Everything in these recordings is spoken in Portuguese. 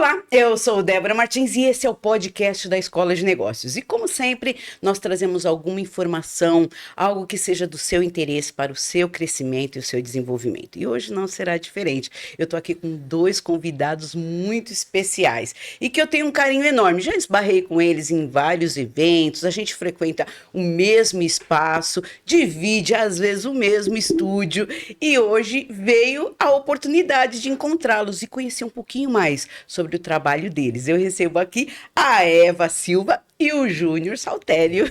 Olá, eu sou Débora Martins e esse é o podcast da Escola de Negócios. E como sempre, nós trazemos alguma informação, algo que seja do seu interesse para o seu crescimento e o seu desenvolvimento. E hoje não será diferente. Eu estou aqui com dois convidados muito especiais e que eu tenho um carinho enorme. Já esbarrei com eles em vários eventos, a gente frequenta o mesmo espaço, divide às vezes o mesmo estúdio e hoje veio a oportunidade de encontrá-los e conhecer um pouquinho mais sobre o trabalho deles. Eu recebo aqui a Eva Silva e o Júnior Saltério.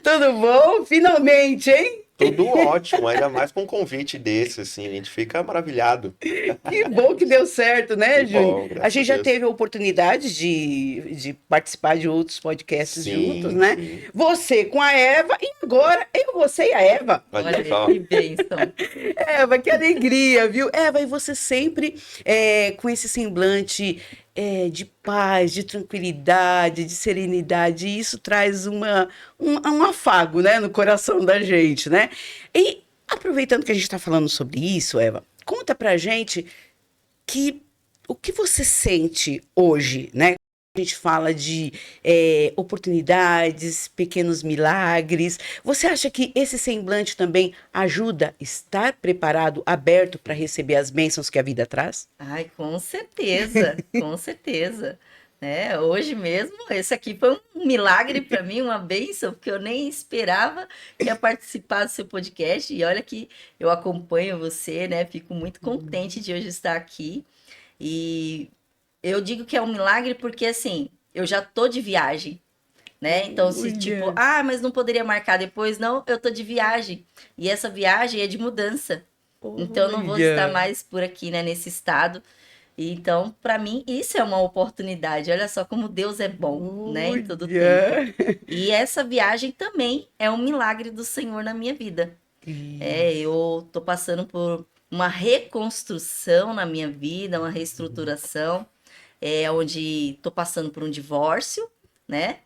Tudo bom? Finalmente, hein? Tudo ótimo, ainda mais com um convite desse, assim, a gente fica maravilhado. Que bom que deu certo, né, Que Júnior? bom, A graças a gente já Deus. teve a oportunidade de participar de outros podcasts juntos, Sim, né? sim. Você com a Eva e agora eu, você e a Eva. Olha Olha, só. que bênção. Eva, que alegria, viu? Eva, e você sempre com esse semblante de paz, de tranquilidade, de serenidade, e isso traz um afago, né, no coração da gente, né? E aproveitando que a gente está falando sobre isso, Eva, conta pra gente o que você sente hoje, né? A gente fala de oportunidades, pequenos milagres. Você acha que esse semblante também ajuda a estar preparado, aberto para receber as bênçãos que a vida traz? Ai, com certeza, com certeza. Né? Hoje mesmo, esse aqui foi um milagre para mim, uma bênção, porque eu nem esperava que ia participar do seu podcast. E olha que eu acompanho você, né? Fico muito contente de hoje estar aqui. E eu digo que é um milagre porque, assim, eu já tô de viagem, né? Então, se tipo, Olha. mas não poderia marcar depois, não, eu tô de viagem. E essa viagem é de mudança. Então, eu não vou estar Olha. mais por aqui, né, nesse estado. E então, para mim, isso é uma oportunidade. Olha só como Deus é bom, né, em todo tempo. Olha. E essa viagem também é um milagre do Senhor na minha vida. Eu tô passando por uma reconstrução na minha vida, uma reestruturação, onde tô passando por um divórcio, né?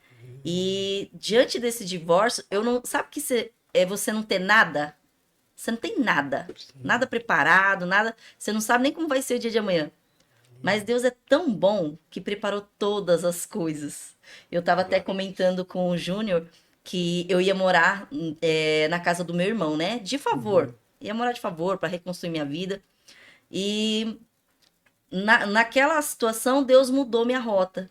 E diante desse divórcio, eu não. Sabe que você não ter nada? Você não tem nada. Nada preparado, nada. Você não sabe nem como vai ser o dia de amanhã. Mas Deus é tão bom que preparou todas as coisas. Eu estava até comentando com o Júnior que eu ia morar na casa do meu irmão, né? De favor. Ia morar de favor para reconstruir minha vida. E naquela situação, Deus mudou minha rota.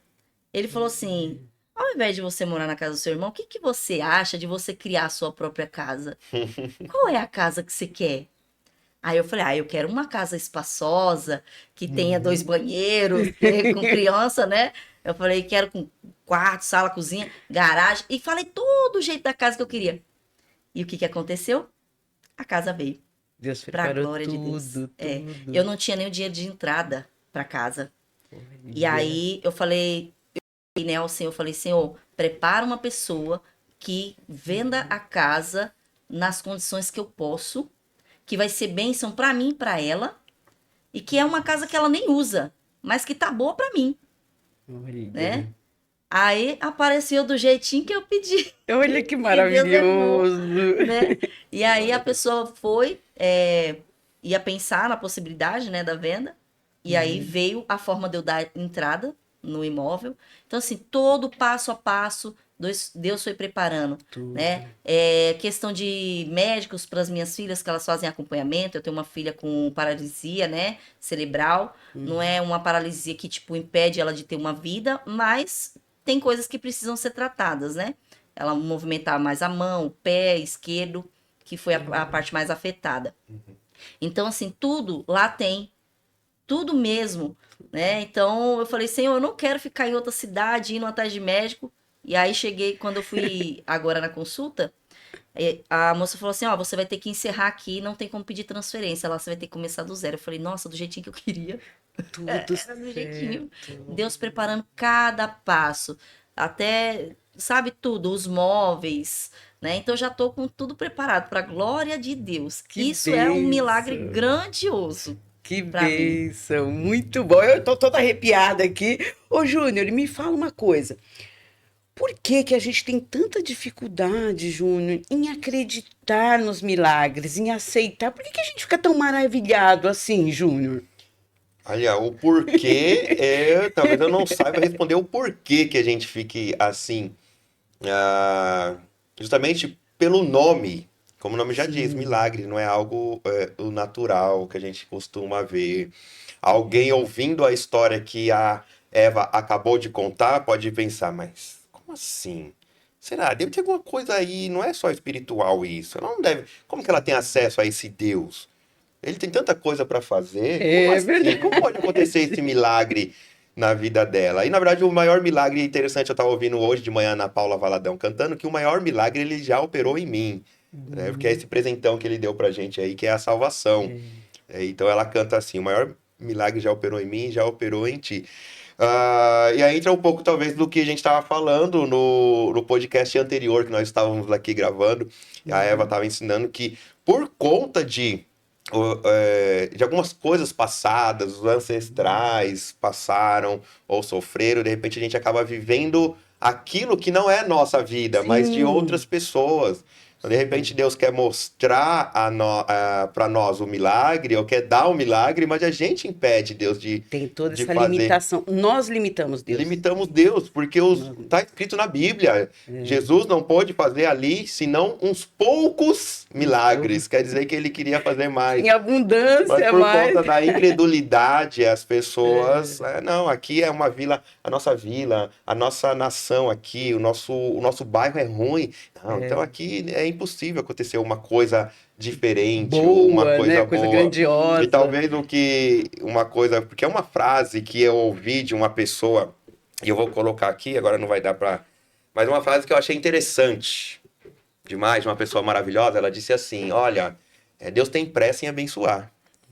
Ele falou assim: ao invés de você morar na casa do seu irmão, o que que você acha de você criar a sua própria casa? Qual é a casa que você quer? Aí eu falei, eu quero uma casa espaçosa, que tenha 2 banheiros, com criança, né? Eu falei, quero com quarto, sala, cozinha, garagem. E falei todo o jeito da casa que eu queria. E o que que aconteceu? A casa veio, Deus pra preparou glória de Deus. tudo, Eu tudo. não tinha nem o dinheiro de entrada pra casa. E Olha. aí eu falei, né, ao Senhor, eu falei, Senhor, prepara uma pessoa que venda a casa nas condições que eu posso, que vai ser bênção pra mim e pra ela, e que é uma casa que ela nem usa, mas que tá boa pra mim, né? Olha. Aí apareceu do jeitinho que eu pedi, Olha que que Deus é bom, maravilhoso. né? E aí a Glória a Deus. pessoa ia pensar na possibilidade, né, da venda, e aí veio a forma de eu dar entrada no imóvel. Então, assim, todo passo a passo, Deus foi preparando, Tudo. né? Questão de médicos para as minhas filhas, que elas fazem acompanhamento. Eu tenho uma filha com paralisia, né, cerebral. Não é uma paralisia que, tipo, impede ela de ter uma vida, mas tem coisas que precisam ser tratadas, né? Ela movimentar mais a mão, o pé esquerdo, que foi a parte mais afetada. Então, assim, tudo lá tem, tudo mesmo, né? Então eu falei, Senhor, eu não quero ficar em outra cidade indo atrás de médico. E aí cheguei, quando eu fui agora na consulta, a moça falou assim, ó, você vai ter que encerrar aqui, não tem como pedir transferência, lá você vai ter que começar do zero. Eu falei, nossa, do jeitinho que eu queria. Tudo Era do jeitinho. certo. Deus preparando cada passo, até, sabe, tudo, os móveis, né? Então eu já tô com tudo preparado para a glória de Deus. Que Isso é um milagre bênção. grandioso Que para mim. bênção. Muito bom. Eu tô toda arrepiada aqui. Ô, Júnior, me fala uma coisa. Por que que a gente tem tanta dificuldade, Júnior, em acreditar nos milagres, em aceitar? Por que que a gente fica tão maravilhado assim, Júnior? Olha, o porquê, talvez eu não saiba responder o porquê que a gente fique assim. Ah, justamente pelo nome. Como o nome já diz, Sim. milagre não é algo o natural que a gente costuma ver. Alguém ouvindo a história que a Eva acabou de contar pode pensar, mas como assim? Será? Deve ter alguma coisa aí, não é só espiritual isso. Ela não deve. Como que ela tem acesso a esse Deus? Ele tem tanta coisa para fazer. Como É assim? Como pode acontecer esse verdade. milagre na vida dela? E na verdade, o maior milagre interessante, eu estava ouvindo hoje de manhã na Paula Valadão cantando, que o maior milagre ele já operou em mim, né? Porque é esse presentão que ele deu pra gente aí, que é a salvação. Então ela canta assim: o maior milagre já operou em mim, já operou em ti. E aí entra um pouco, talvez, do que a gente estava falando no podcast anterior, que nós estávamos aqui gravando. E a Eva estava ensinando que, por conta de algumas coisas passadas, os ancestrais passaram ou sofreram, de repente a gente acaba vivendo aquilo que não é nossa vida, mas de outras Sim. pessoas. Então, de repente, Deus quer mostrar para nós o milagre, ou quer dar o milagre, mas a gente impede Deus Tem toda de essa fazer. limitação. Nós limitamos Deus. Limitamos Deus, porque Nós- está escrito na Bíblia. é, Jesus não pôde fazer ali senão uns poucos milagres. Quer dizer que ele queria fazer mais. Em Mas abundância, por mas. conta da incredulidade, as pessoas, não, aqui é uma vila, a nossa nação aqui, o nosso bairro é ruim. Não, então aqui é impossível acontecer uma coisa diferente, uma Boa, né? coisa Coisa boa. E grandiosa. talvez uma coisa, porque é uma frase que eu ouvi de uma pessoa, e eu vou colocar aqui, agora não vai dar pra. Mas uma frase que eu achei interessante demais, de uma pessoa maravilhosa, ela disse assim: olha, Deus tem pressa em abençoar,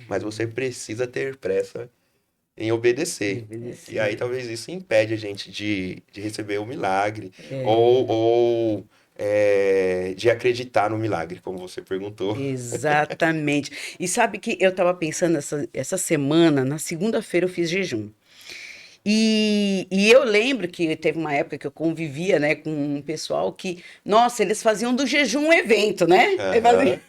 mas você precisa ter pressa em obedecer. E aí talvez isso impede a gente de receber o milagre, ou de acreditar no milagre, como você perguntou. Exatamente. E sabe que eu estava pensando essa semana, na segunda-feira eu fiz jejum. E eu lembro que teve uma época que eu convivia, né, com um pessoal que, nossa, eles faziam do jejum um evento, né? Eles faziam-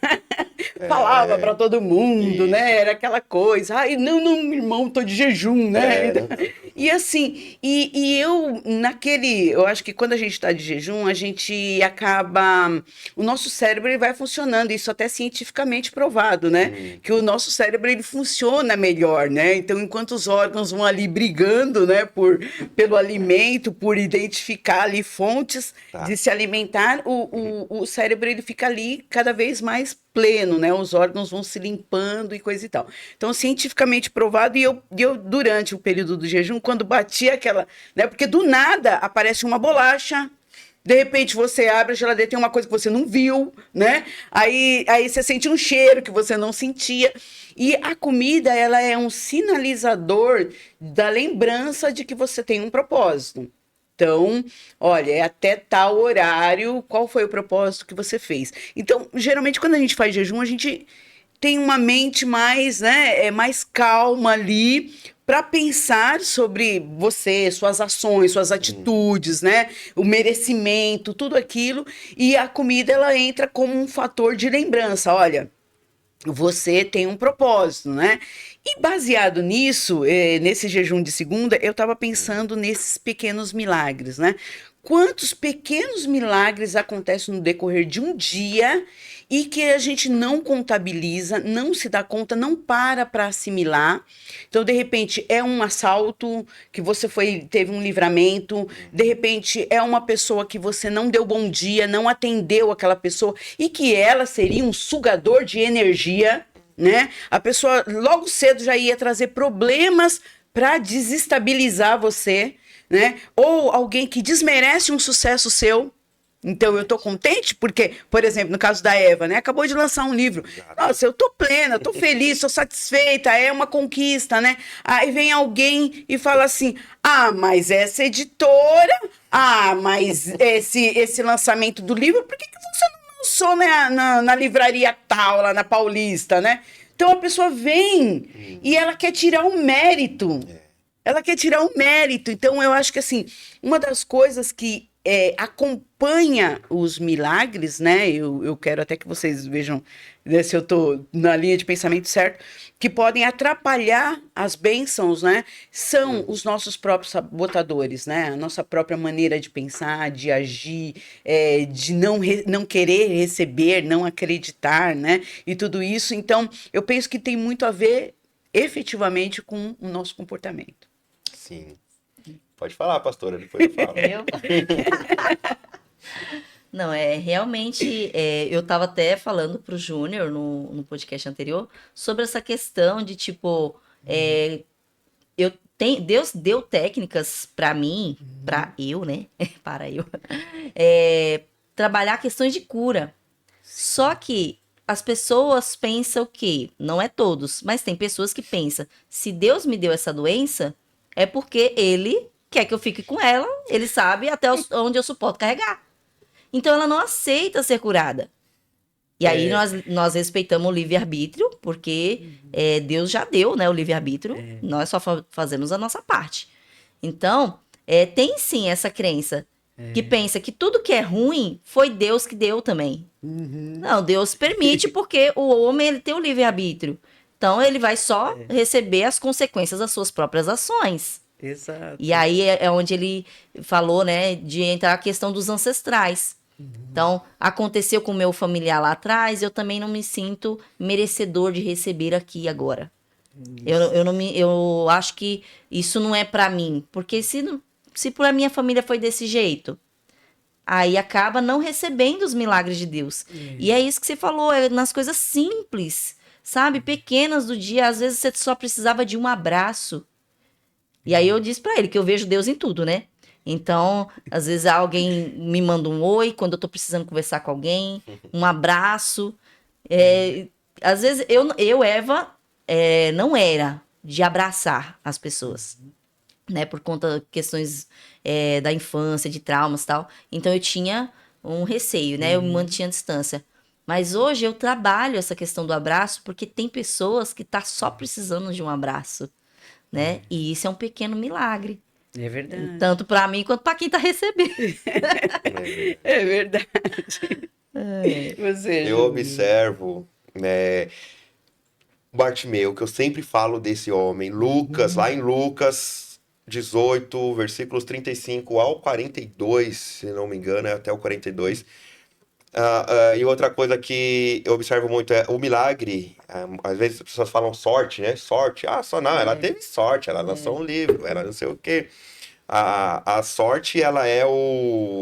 Aham. falava para É, todo mundo, né? isso. Era aquela coisa, ai, não, não, irmão, tô de jejum, né? Era. E assim, e eu naquele, eu acho que quando a gente está de jejum, a gente acaba, o nosso cérebro ele vai funcionando, isso até cientificamente provado, né? Hum, Que o nosso cérebro ele funciona melhor, né? Então, enquanto os órgãos vão ali brigando, né, pelo alimento, por identificar ali fontes de tá. se alimentar, o cérebro ele fica ali cada vez mais pleno, né? Os órgãos vão se limpando e coisa e tal. Então, cientificamente provado, e eu durante o período do jejum, quando batia aquela, né? Porque do nada aparece uma bolacha, de repente você abre a geladeira, tem uma coisa que você não viu, né? Aí você sente um cheiro que você não sentia. E a comida, ela é um sinalizador da lembrança de que você tem um propósito. Então, olha, é até tal horário, qual foi o propósito que você fez? Então, geralmente, quando a gente faz jejum, a gente tem uma mente mais, né, mais calma ali para pensar sobre você, suas ações, suas Hum, atitudes, né, o merecimento, tudo aquilo. E a comida ela entra como um fator de lembrança. Olha, você tem um propósito, né? E baseado nisso, nesse jejum de segunda, eu estava hum. pensando nesses pequenos milagres, né? Quantos pequenos milagres acontecem no decorrer de um dia e que a gente não contabiliza, não se dá conta, não para assimilar. Então, de repente, é um assalto que você teve um livramento, de repente é uma pessoa que você não deu bom dia, não atendeu aquela pessoa e que ela seria um sugador de energia, né? A pessoa logo cedo já ia trazer problemas para desestabilizar você, né? Ou alguém que desmerece um sucesso seu. Então eu tô contente porque, por exemplo, no caso da Eva, né, acabou de lançar um livro. Exato. Nossa, eu tô plena, tô feliz, tô satisfeita, é uma conquista, né? Aí vem alguém e fala assim: "Ah, mas essa editora, mas esse lançamento do livro, por que você não lançou na livraria tal, lá na Paulista, né?" Então a pessoa vem e Hum, ela quer tirar o mérito. é. Ela quer tirar o mérito. Então, eu acho que, assim, uma das coisas que acompanha os milagres, né? Eu quero até que vocês vejam, né, se eu estou na linha de pensamento certo, que podem atrapalhar as bênçãos, né? São os nossos próprios sabotadores, né? A nossa própria maneira de pensar, de agir, de não querer receber, não acreditar, né? E tudo isso. Então, eu penso que tem muito a ver efetivamente com o nosso comportamento. Sim. Pode falar, pastora, depois eu falo. Não, realmente, eu estava até falando para o Júnior no podcast anterior sobre essa questão de, tipo, Deus deu técnicas para mim, para eu, né? Para eu, trabalhar questões de cura. Só que as pessoas pensam que, não é todos, mas tem pessoas que pensam, se Deus me deu essa doença, é porque Ele quer que eu fique com ela, Ele sabe até onde eu suporto carregar. Então ela não aceita ser curada. E aí nós respeitamos o livre-arbítrio, porque Deus já deu, né, o livre-arbítrio, nós só fazemos a nossa parte. Então, tem sim essa crença, que pensa que tudo que é ruim foi Deus que deu também. Não, Deus permite porque o homem ele tem o livre-arbítrio. Então ele vai só receber as consequências das suas próprias ações. Exato. E aí é onde ele falou, né, de entrar a questão dos ancestrais. Então, aconteceu com o meu familiar lá atrás, eu também não me sinto merecedor de receber aqui agora. Eu acho que isso não é pra mim, porque se por a minha família foi desse jeito, aí acaba não recebendo os milagres de Deus. E é isso que você falou, nas coisas simples, sabe? Pequenas do dia, às vezes você só precisava de um abraço. E aí eu disse pra ele que eu vejo Deus em tudo, né? Então, às vezes alguém me manda um oi quando eu tô precisando conversar com alguém, um abraço. Às vezes Eva, não era de abraçar as pessoas, né? Por conta de questões da infância, de traumas e tal. Então eu tinha um receio, né? Eu me mantinha à distância. Mas hoje eu trabalho essa questão do abraço porque tem pessoas que tá só precisando de um abraço, né? E isso é um pequeno milagre. É verdade. Tanto para mim quanto para quem tá recebendo. É verdade. Você, Eu observo Bartimeu, que eu sempre falo desse homem, Lucas, lá em Lucas 18, versículos 35 ao 42, se não me engano, até o 42. E outra coisa que eu observo muito é o milagre. Às vezes as pessoas falam sorte, né? Sorte. Só não, ela teve sorte, ela lançou um livro, ela não sei o quê. A sorte, ela é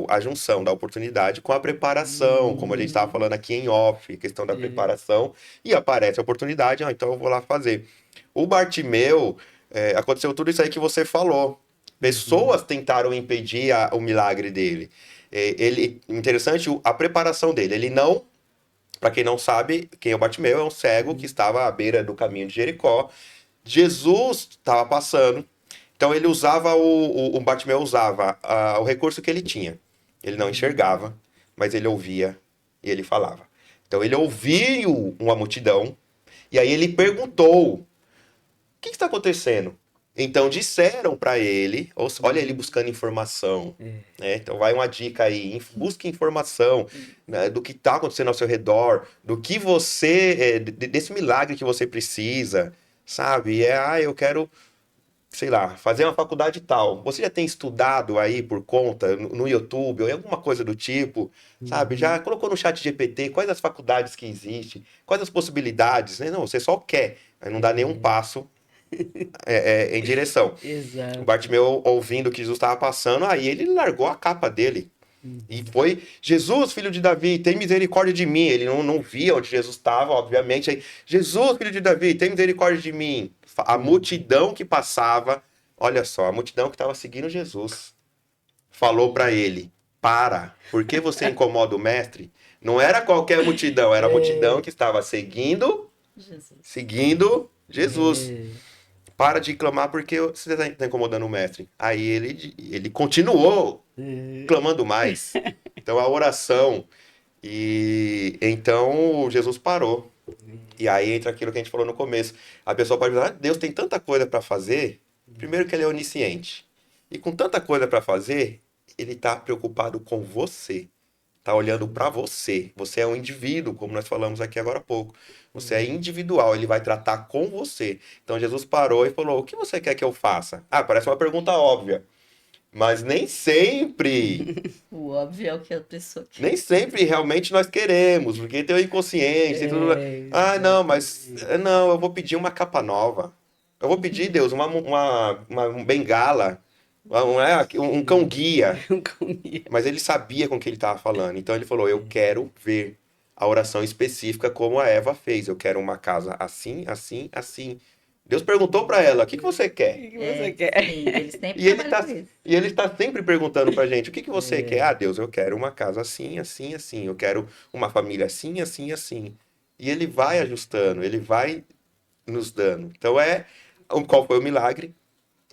a junção da oportunidade com a preparação, como a gente estava falando aqui em off, questão da preparação, e aparece a oportunidade, então eu vou lá fazer. O Bartimeu, aconteceu tudo isso aí que você falou. Pessoas tentaram impedir o milagre dele. Interessante a preparação dele. Ele não, para quem não sabe, quem é o Bartimeu é um cego que estava à beira do caminho de Jericó. Jesus estava passando. Então ele usava, o Bartimeu usava o recurso que ele tinha. Ele não enxergava, mas ele ouvia e ele falava. Então ele ouviu uma multidão e aí ele perguntou: o que está acontecendo? Então disseram para ele, olha ele buscando informação. Né? Então vai uma dica aí, busque informação, né, do que está acontecendo ao seu redor, do que você, desse milagre que você precisa, sabe? Eu quero, sei lá, fazer uma faculdade tal. Você já tem estudado aí por conta, no YouTube, ou em alguma coisa do tipo, sabe? Já colocou no chat GPT quais as faculdades que existem, quais as possibilidades, né? Não, você só quer, mas não dá nenhum passo em direção. Exato. O Bartimeu, ouvindo o que Jesus estava passando, aí ele largou a capa dele. E foi: Jesus, filho de Davi, tem misericórdia de mim. Ele não via onde Jesus estava, obviamente. Aí, Jesus, filho de Davi, tem misericórdia de mim. A multidão que passava, olha só, a multidão que estava seguindo Jesus, falou para ele: por que você incomoda o mestre? Não era qualquer multidão, era a multidão que estava seguindo Jesus. Para de clamar porque você está incomodando o mestre. Aí ele continuou clamando mais. Então a oração. E então Jesus parou. E aí entra aquilo que a gente falou no começo. A pessoa pode dizer: Deus tem tanta coisa para fazer. Primeiro que ele é onisciente. E com tanta coisa para fazer, ele tá preocupado com você. Tá olhando para você. Você é um indivíduo, como nós falamos aqui agora há pouco. Você é individual, ele vai tratar com você. Então Jesus parou e falou: "O que você quer que eu faça?" Ah, parece uma pergunta óbvia, mas nem sempre, O óbvio é o que a pessoa quer. nem sempre realmente nós queremos, porque tem o inconsciente e tudo. Ah, não, mas não, eu vou pedir uma capa nova. Eu vou pedir, Deus, uma bengala, um cão guia. Mas ele sabia com o que ele estava falando. Então ele falou: "Eu quero ver a oração específica como a Eva fez. Eu quero uma casa assim, assim, assim." Deus perguntou para ela: "O que que você quer?" O que você quer? Sim, ele sempre E ele trabalha tá, com isso. e ele está sempre perguntando pra gente: "O que que você quer?" Ah, Deus, eu quero uma casa assim, assim, assim. Eu quero uma família assim, assim, assim. E ele vai ajustando, ele vai nos dando. Então qual foi o milagre?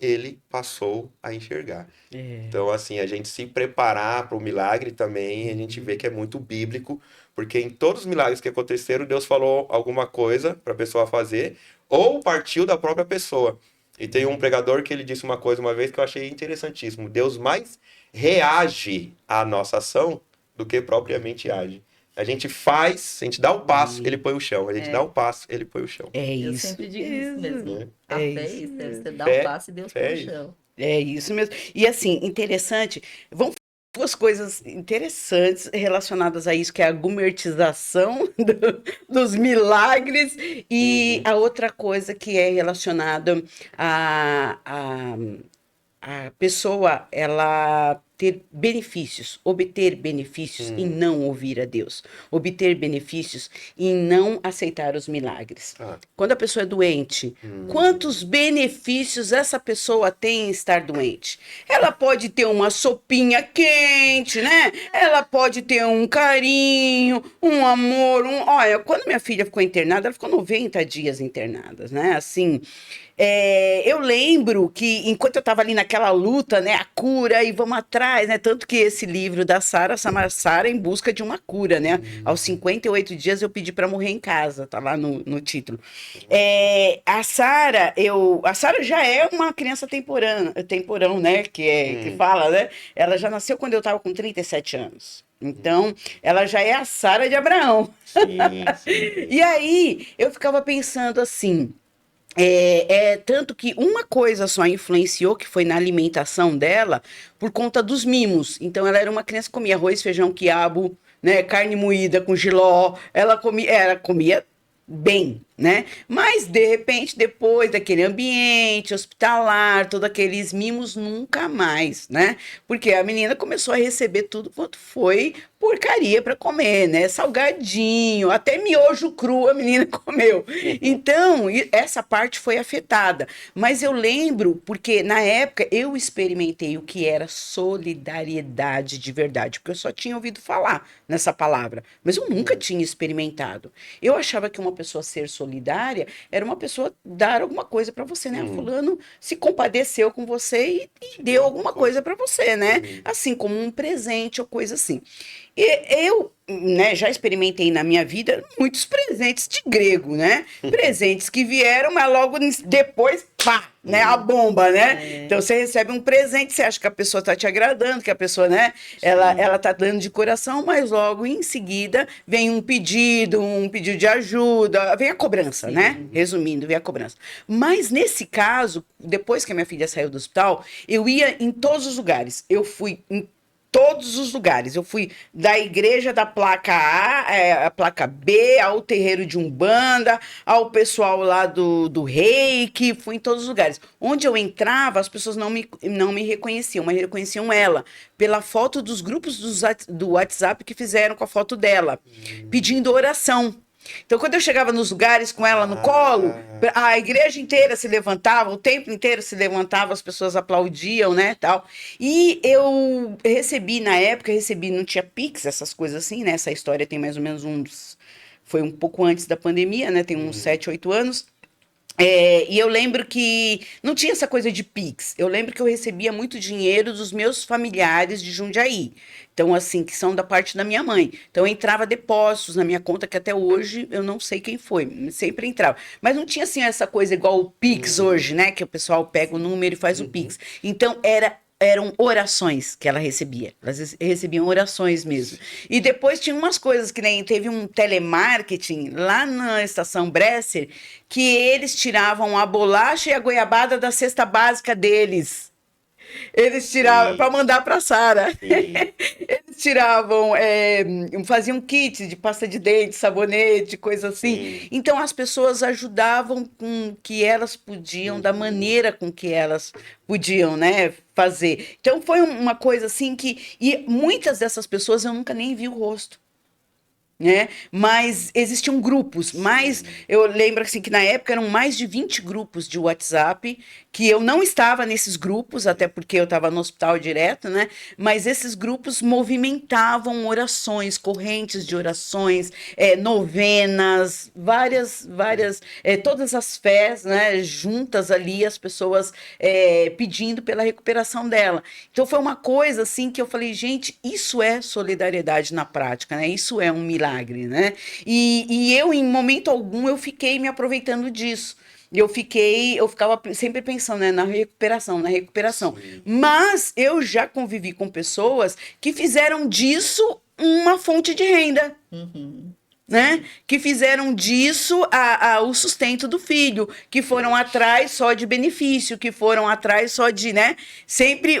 Ele passou a enxergar. Então, assim, a gente se preparar para o milagre também, a gente vê que é muito bíblico, porque em todos os milagres que aconteceram, Deus falou alguma coisa para a pessoa fazer, ou partiu da própria pessoa. E tem um pregador que ele disse uma coisa uma vez que eu achei interessantíssimo: Deus mais reage à nossa ação do que propriamente age. A gente faz, a gente dá o passo, ele põe o chão. A gente dá o passo, ele põe o chão. É Eu isso. sempre digo isso mesmo. Né? A É fé é isso isso, é mesmo. você dá o Fé, passo e Deus fé põe é o isso. chão. É isso mesmo. E assim, interessante, vamos falar duas coisas interessantes relacionadas a isso, que é a gumertização dos milagres e Uhum. a outra coisa que é relacionada a pessoa ela ter benefícios, obter benefícios e não ouvir a Deus, obter benefícios e não aceitar os milagres. Ah, Quando a pessoa é doente, quantos benefícios essa pessoa tem em estar doente? Ela pode ter uma sopinha quente, né? Ela pode ter um carinho, um amor, Olha, quando minha filha ficou internada, ela ficou 90 dias internada, né? Assim, eu lembro que enquanto eu estava ali naquela luta, né, a cura e vamos atrás, né, tanto que esse livro da Sara em busca de uma cura, né, aos 58 dias eu pedi para morrer em casa, tá lá no título. A Sara já é uma criança temporão, né, que fala, né, ela já nasceu quando eu estava com 37 anos. Então, ela já é a Sara de Abraão. sim, sim. E aí, eu ficava pensando assim, tanto que uma coisa só influenciou, que foi na alimentação dela, por conta dos mimos. Então, ela era uma criança que comia arroz, feijão, quiabo, né, carne moída com jiló. Ela comia bem, né? Mas, de repente, depois daquele ambiente hospitalar, todos aqueles mimos, nunca mais, né? Porque a menina começou a receber tudo quanto foi porcaria para comer, né? Salgadinho, até miojo cru a menina comeu. Então, essa parte foi afetada. Mas eu lembro, porque na época eu experimentei o que era solidariedade de verdade, porque eu só tinha ouvido falar nessa palavra, mas eu nunca tinha experimentado. Eu achava que uma pessoa ser solidária era uma pessoa dar alguma coisa para você, né? Fulano se compadeceu com você e deu alguma coisa para você, né? Assim como um presente ou coisa assim. E eu, né, já experimentei na minha vida muitos presentes de grego, né? Presentes que vieram, mas logo depois, pá, né? A bomba, né? Então você recebe um presente, você acha que a pessoa tá te agradando, que a pessoa, né? Ela tá dando de coração, mas logo em seguida vem um pedido de ajuda, vem a cobrança, né? Resumindo, vem a cobrança. Mas nesse caso, depois que a minha filha saiu do hospital, eu ia em todos os lugares. Eu fui em todos os lugares. Eu fui da igreja da placa A, a placa B, ao terreiro de Umbanda, ao pessoal lá do Reiki, fui em todos os lugares. Onde eu entrava, as pessoas não me reconheciam, mas reconheciam ela, pela foto dos grupos do WhatsApp que fizeram com a foto dela, pedindo oração. Então, quando eu chegava nos lugares com ela no colo, a igreja inteira se levantava, o templo inteiro se levantava, as pessoas aplaudiam, né, tal. E eu recebi, na época, não tinha Pix, essas coisas assim, né, essa história tem mais ou menos foi um pouco antes da pandemia, né, tem uns 7, 8 anos. E eu lembro que não tinha essa coisa de Pix. Eu lembro que eu recebia muito dinheiro dos meus familiares de Jundiaí. Então, assim, que são da parte da minha mãe. Então, entrava depósitos na minha conta, que até hoje eu não sei quem foi. Sempre entrava. Mas não tinha, assim, essa coisa igual o Pix hoje, né? Que o pessoal pega o número e faz o Pix. Então, era eram orações que ela recebia. Elas recebiam orações mesmo. E depois tinha umas coisas que nem teve um telemarketing lá na estação Bresser que eles tiravam a bolacha e a goiabada da cesta básica deles. Eles tiravam para mandar para Sara. Eles tiravam, faziam kits de pasta de dente, sabonete, coisa assim. Sim. Então as pessoas ajudavam com o que elas podiam, da maneira com que elas podiam, né, fazer. Então foi uma coisa assim e muitas dessas pessoas eu nunca nem vi o rosto. Né? Mas existiam grupos, eu lembro assim que na época eram mais de 20 grupos de WhatsApp, que eu não estava nesses grupos, até porque eu estava no hospital direto, né? Mas esses grupos movimentavam orações, correntes de orações, novenas, várias, todas as fés, né? Juntas ali, as pessoas pedindo pela recuperação dela. Então foi uma coisa assim que eu falei, gente, isso é solidariedade na prática, né? Isso é um milagre. Né? E eu, em momento algum, eu fiquei me aproveitando disso. Eu ficava sempre pensando, né, na recuperação. Sim. Mas eu já convivi com pessoas que fizeram disso uma fonte de renda. Né? Que fizeram disso o sustento do filho, que foram atrás só de benefício, que foram atrás só de, né? Sempre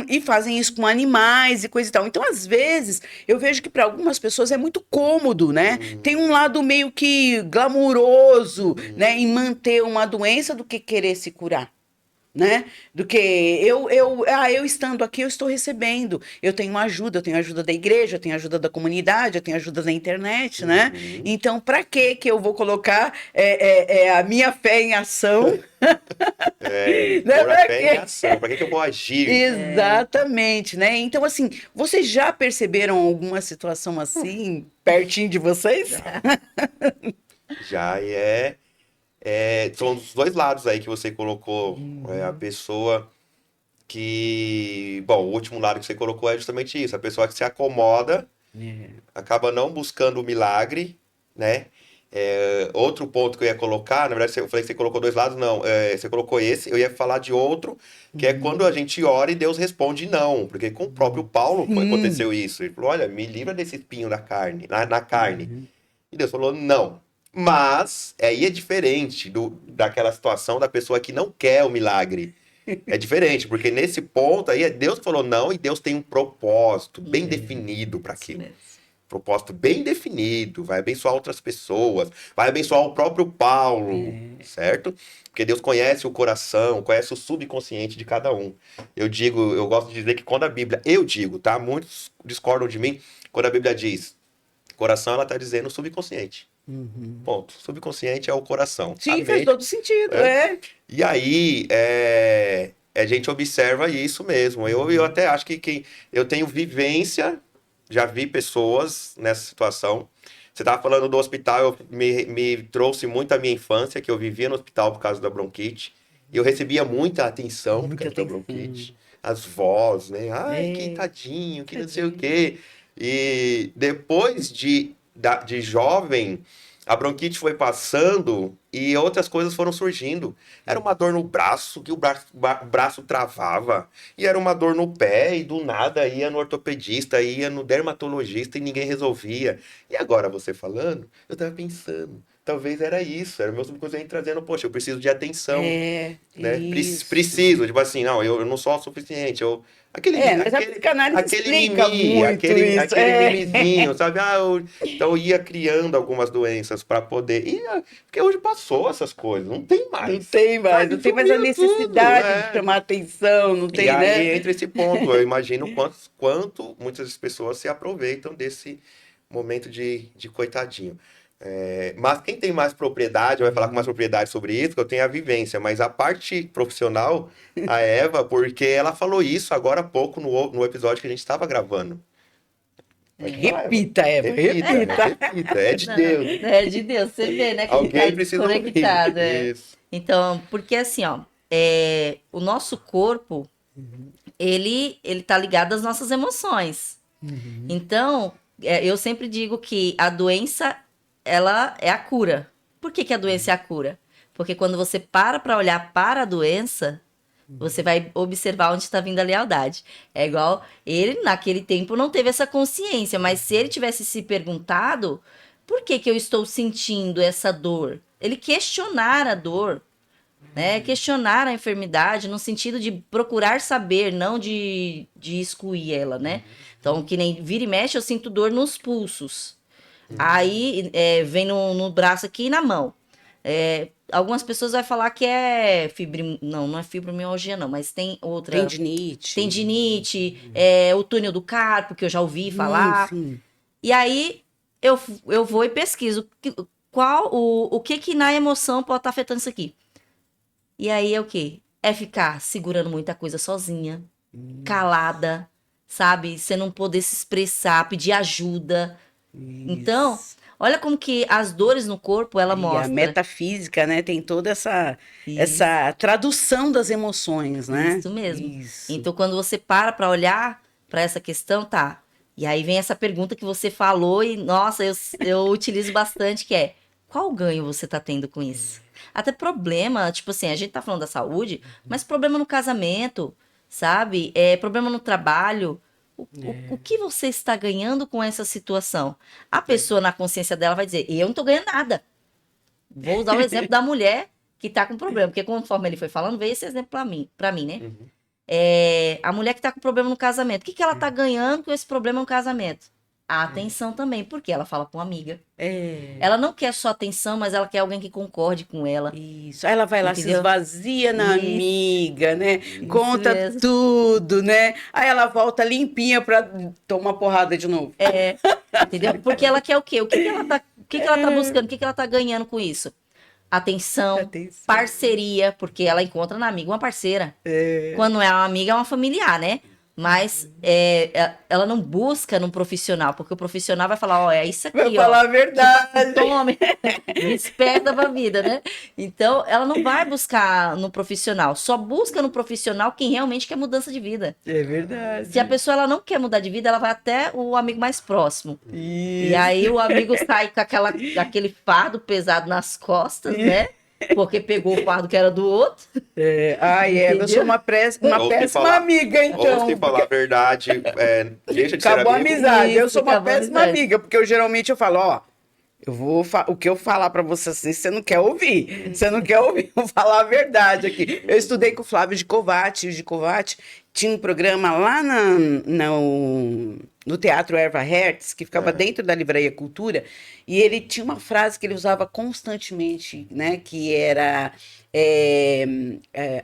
e fazem isso com animais e coisa e tal. Então, às vezes, eu vejo que para algumas pessoas é muito cômodo, né? Tem um lado meio que glamuroso, né? Em manter uma doença do que querer se curar. Né? Do que eu estando aqui, eu estou recebendo. Eu tenho ajuda da igreja, eu tenho ajuda da comunidade, eu tenho ajuda da internet, né? Então, para que eu vou colocar a minha fé em ação? Né? Pôr a fé em ação. Para que eu vou agir? Exatamente, né? Então, assim, vocês já perceberam alguma situação assim, pertinho de vocês? Já são os dois lados aí que você colocou. A pessoa que... Bom, o último lado que você colocou é justamente isso. A pessoa que se acomoda, acaba não buscando o milagre, né? Outro ponto que eu ia colocar, na verdade, eu falei que você colocou dois lados, não. Você colocou esse, eu ia falar de outro, que é quando a gente ora e Deus responde não. Porque com o próprio Paulo aconteceu isso. Ele falou, olha, me livra desse espinho da carne, na carne. E Deus falou, não. Mas aí é diferente daquela situação da pessoa que não quer o milagre. É diferente, porque nesse ponto aí é Deus que falou não e Deus tem um propósito bem definido para aquilo. Propósito bem definido, vai abençoar outras pessoas, vai abençoar o próprio Paulo, certo? Porque Deus conhece o coração, conhece o subconsciente de cada um. Eu gosto de dizer que quando a Bíblia, tá? Muitos discordam de mim, quando a Bíblia diz coração, ela tá dizendo subconsciente. Ponto. Subconsciente é o coração. Sim, faz todo sentido, E aí, a gente observa isso mesmo. Eu até acho que eu tenho vivência, já vi pessoas nessa situação. Você estava falando do hospital, me trouxe muito a minha infância, que eu vivia no hospital por causa da bronquite. E eu recebia muita atenção por causa da bronquite. As vozes, né? Ai, que tadinho, que não sei o quê. E depois de jovem, a bronquite foi passando e outras coisas foram surgindo. Era uma dor no braço, que o braço travava. E era uma dor no pé e do nada ia no ortopedista, ia no dermatologista e ninguém resolvia. E agora você falando, eu tava pensando, talvez era isso. Era o meu subconsciente trazendo, poxa, eu preciso de atenção. Né? Preciso, tipo assim, não, eu não sou o suficiente, mas a psicanálise explica muito aquele isso. mimizinho, sabe? Então eu ia criando algumas doenças para poder... Porque hoje passou essas coisas, não tem mais. Não tem mais a necessidade de chamar atenção, não tem, e né? aí entra esse ponto, eu imagino quanto muitas pessoas se aproveitam desse momento de coitadinho. Mas quem tem mais propriedade, vai falar com mais propriedade sobre isso, que eu tenho a vivência, mas a parte profissional, a Eva, porque ela falou isso agora há pouco no episódio que a gente estava gravando. Repita, Eva, repita. É de Deus. É de Deus, você vê, né? Que alguém tá precisa conectado. Isso. Então, porque assim, ó, o nosso corpo, ele tá ligado às nossas emoções. Então, eu sempre digo que a doença, ela é a cura. Por que a doença é a cura? Porque quando você para olhar para a doença, Você vai observar onde está vindo a lealdade. É igual ele, naquele tempo, não teve essa consciência, mas se ele tivesse se perguntado por que que eu estou sentindo essa dor, ele questionar a dor, né? Questionar a enfermidade no sentido de procurar saber, não de excluir ela, né? Então, que nem vira e mexe, eu sinto dor nos pulsos. Aí vem no braço aqui e na mão. Algumas pessoas vão falar que é não é fibromialgia não, mas tem outra. Tendinite. Tendinite, o túnel do carpo, que eu já ouvi falar. Sim. E aí eu vou e pesquiso o que na emoção pode estar afetando isso aqui. E aí é o quê? É ficar segurando muita coisa sozinha, calada, sabe? Você não poder se expressar, pedir ajuda. Então, olha como que as dores no corpo, ela mostra. A metafísica, né? Tem toda essa Isso. tradução das emoções, né? Isso mesmo. Isso. Então, quando você para olhar para essa questão, tá? E aí vem essa pergunta que você falou e, nossa, eu utilizo bastante, que é, qual ganho você tá tendo com isso? Até problema, tipo assim, a gente tá falando da saúde, mas problema no casamento, sabe? Problema no trabalho. O que você está ganhando com essa situação? A pessoa na consciência dela vai dizer, eu não tô ganhando nada. Vou usar o exemplo da mulher que tá com problema, porque conforme ele foi falando, veio esse exemplo pra mim, né? A mulher que tá com problema no casamento. O que ela tá ganhando com esse problema no casamento? A atenção também, porque ela fala com uma amiga. Ela não quer só atenção, mas ela quer alguém que concorde com ela. Isso. Aí ela vai lá, Entendeu? se esvazia na Isso. amiga, né? Conta mesmo. tudo, né? Aí ela volta limpinha pra tomar porrada de novo. Entendeu? Porque ela quer o quê? O que ela tá buscando? O que ela tá ganhando com isso? Atenção, parceria, porque ela encontra na amiga uma parceira. Quando não é uma amiga, é uma familiar, né? Mas ela não busca num profissional, porque o profissional vai falar, ó, é isso aqui, Vai falar a verdade. Tome, desperta pra vida, né? Então, ela não vai buscar no profissional, só busca no profissional quem realmente quer mudança de vida. É verdade. Se a pessoa ela não quer mudar de vida, ela vai até o amigo mais próximo. E Isso. aí o amigo sai com aquele fardo pesado nas costas, né? Porque pegou o fardo que era do outro. Eu sou uma péssima amiga, então. Ou se falar a verdade, deixa de Acabou a ser amigo. amizade. Eu Isso, sou uma acabou a péssima amizade. amiga, porque eu geralmente falo, ó, o que eu falar pra você assim, você não quer ouvir. Você não quer ouvir, eu vou falar a verdade aqui. Eu estudei com o Flávio Gicovati, o Gicovati tinha um programa lá no Teatro Erva Hertz, que ficava dentro da Livraria Cultura, e ele tinha uma frase que ele usava constantemente, né, que era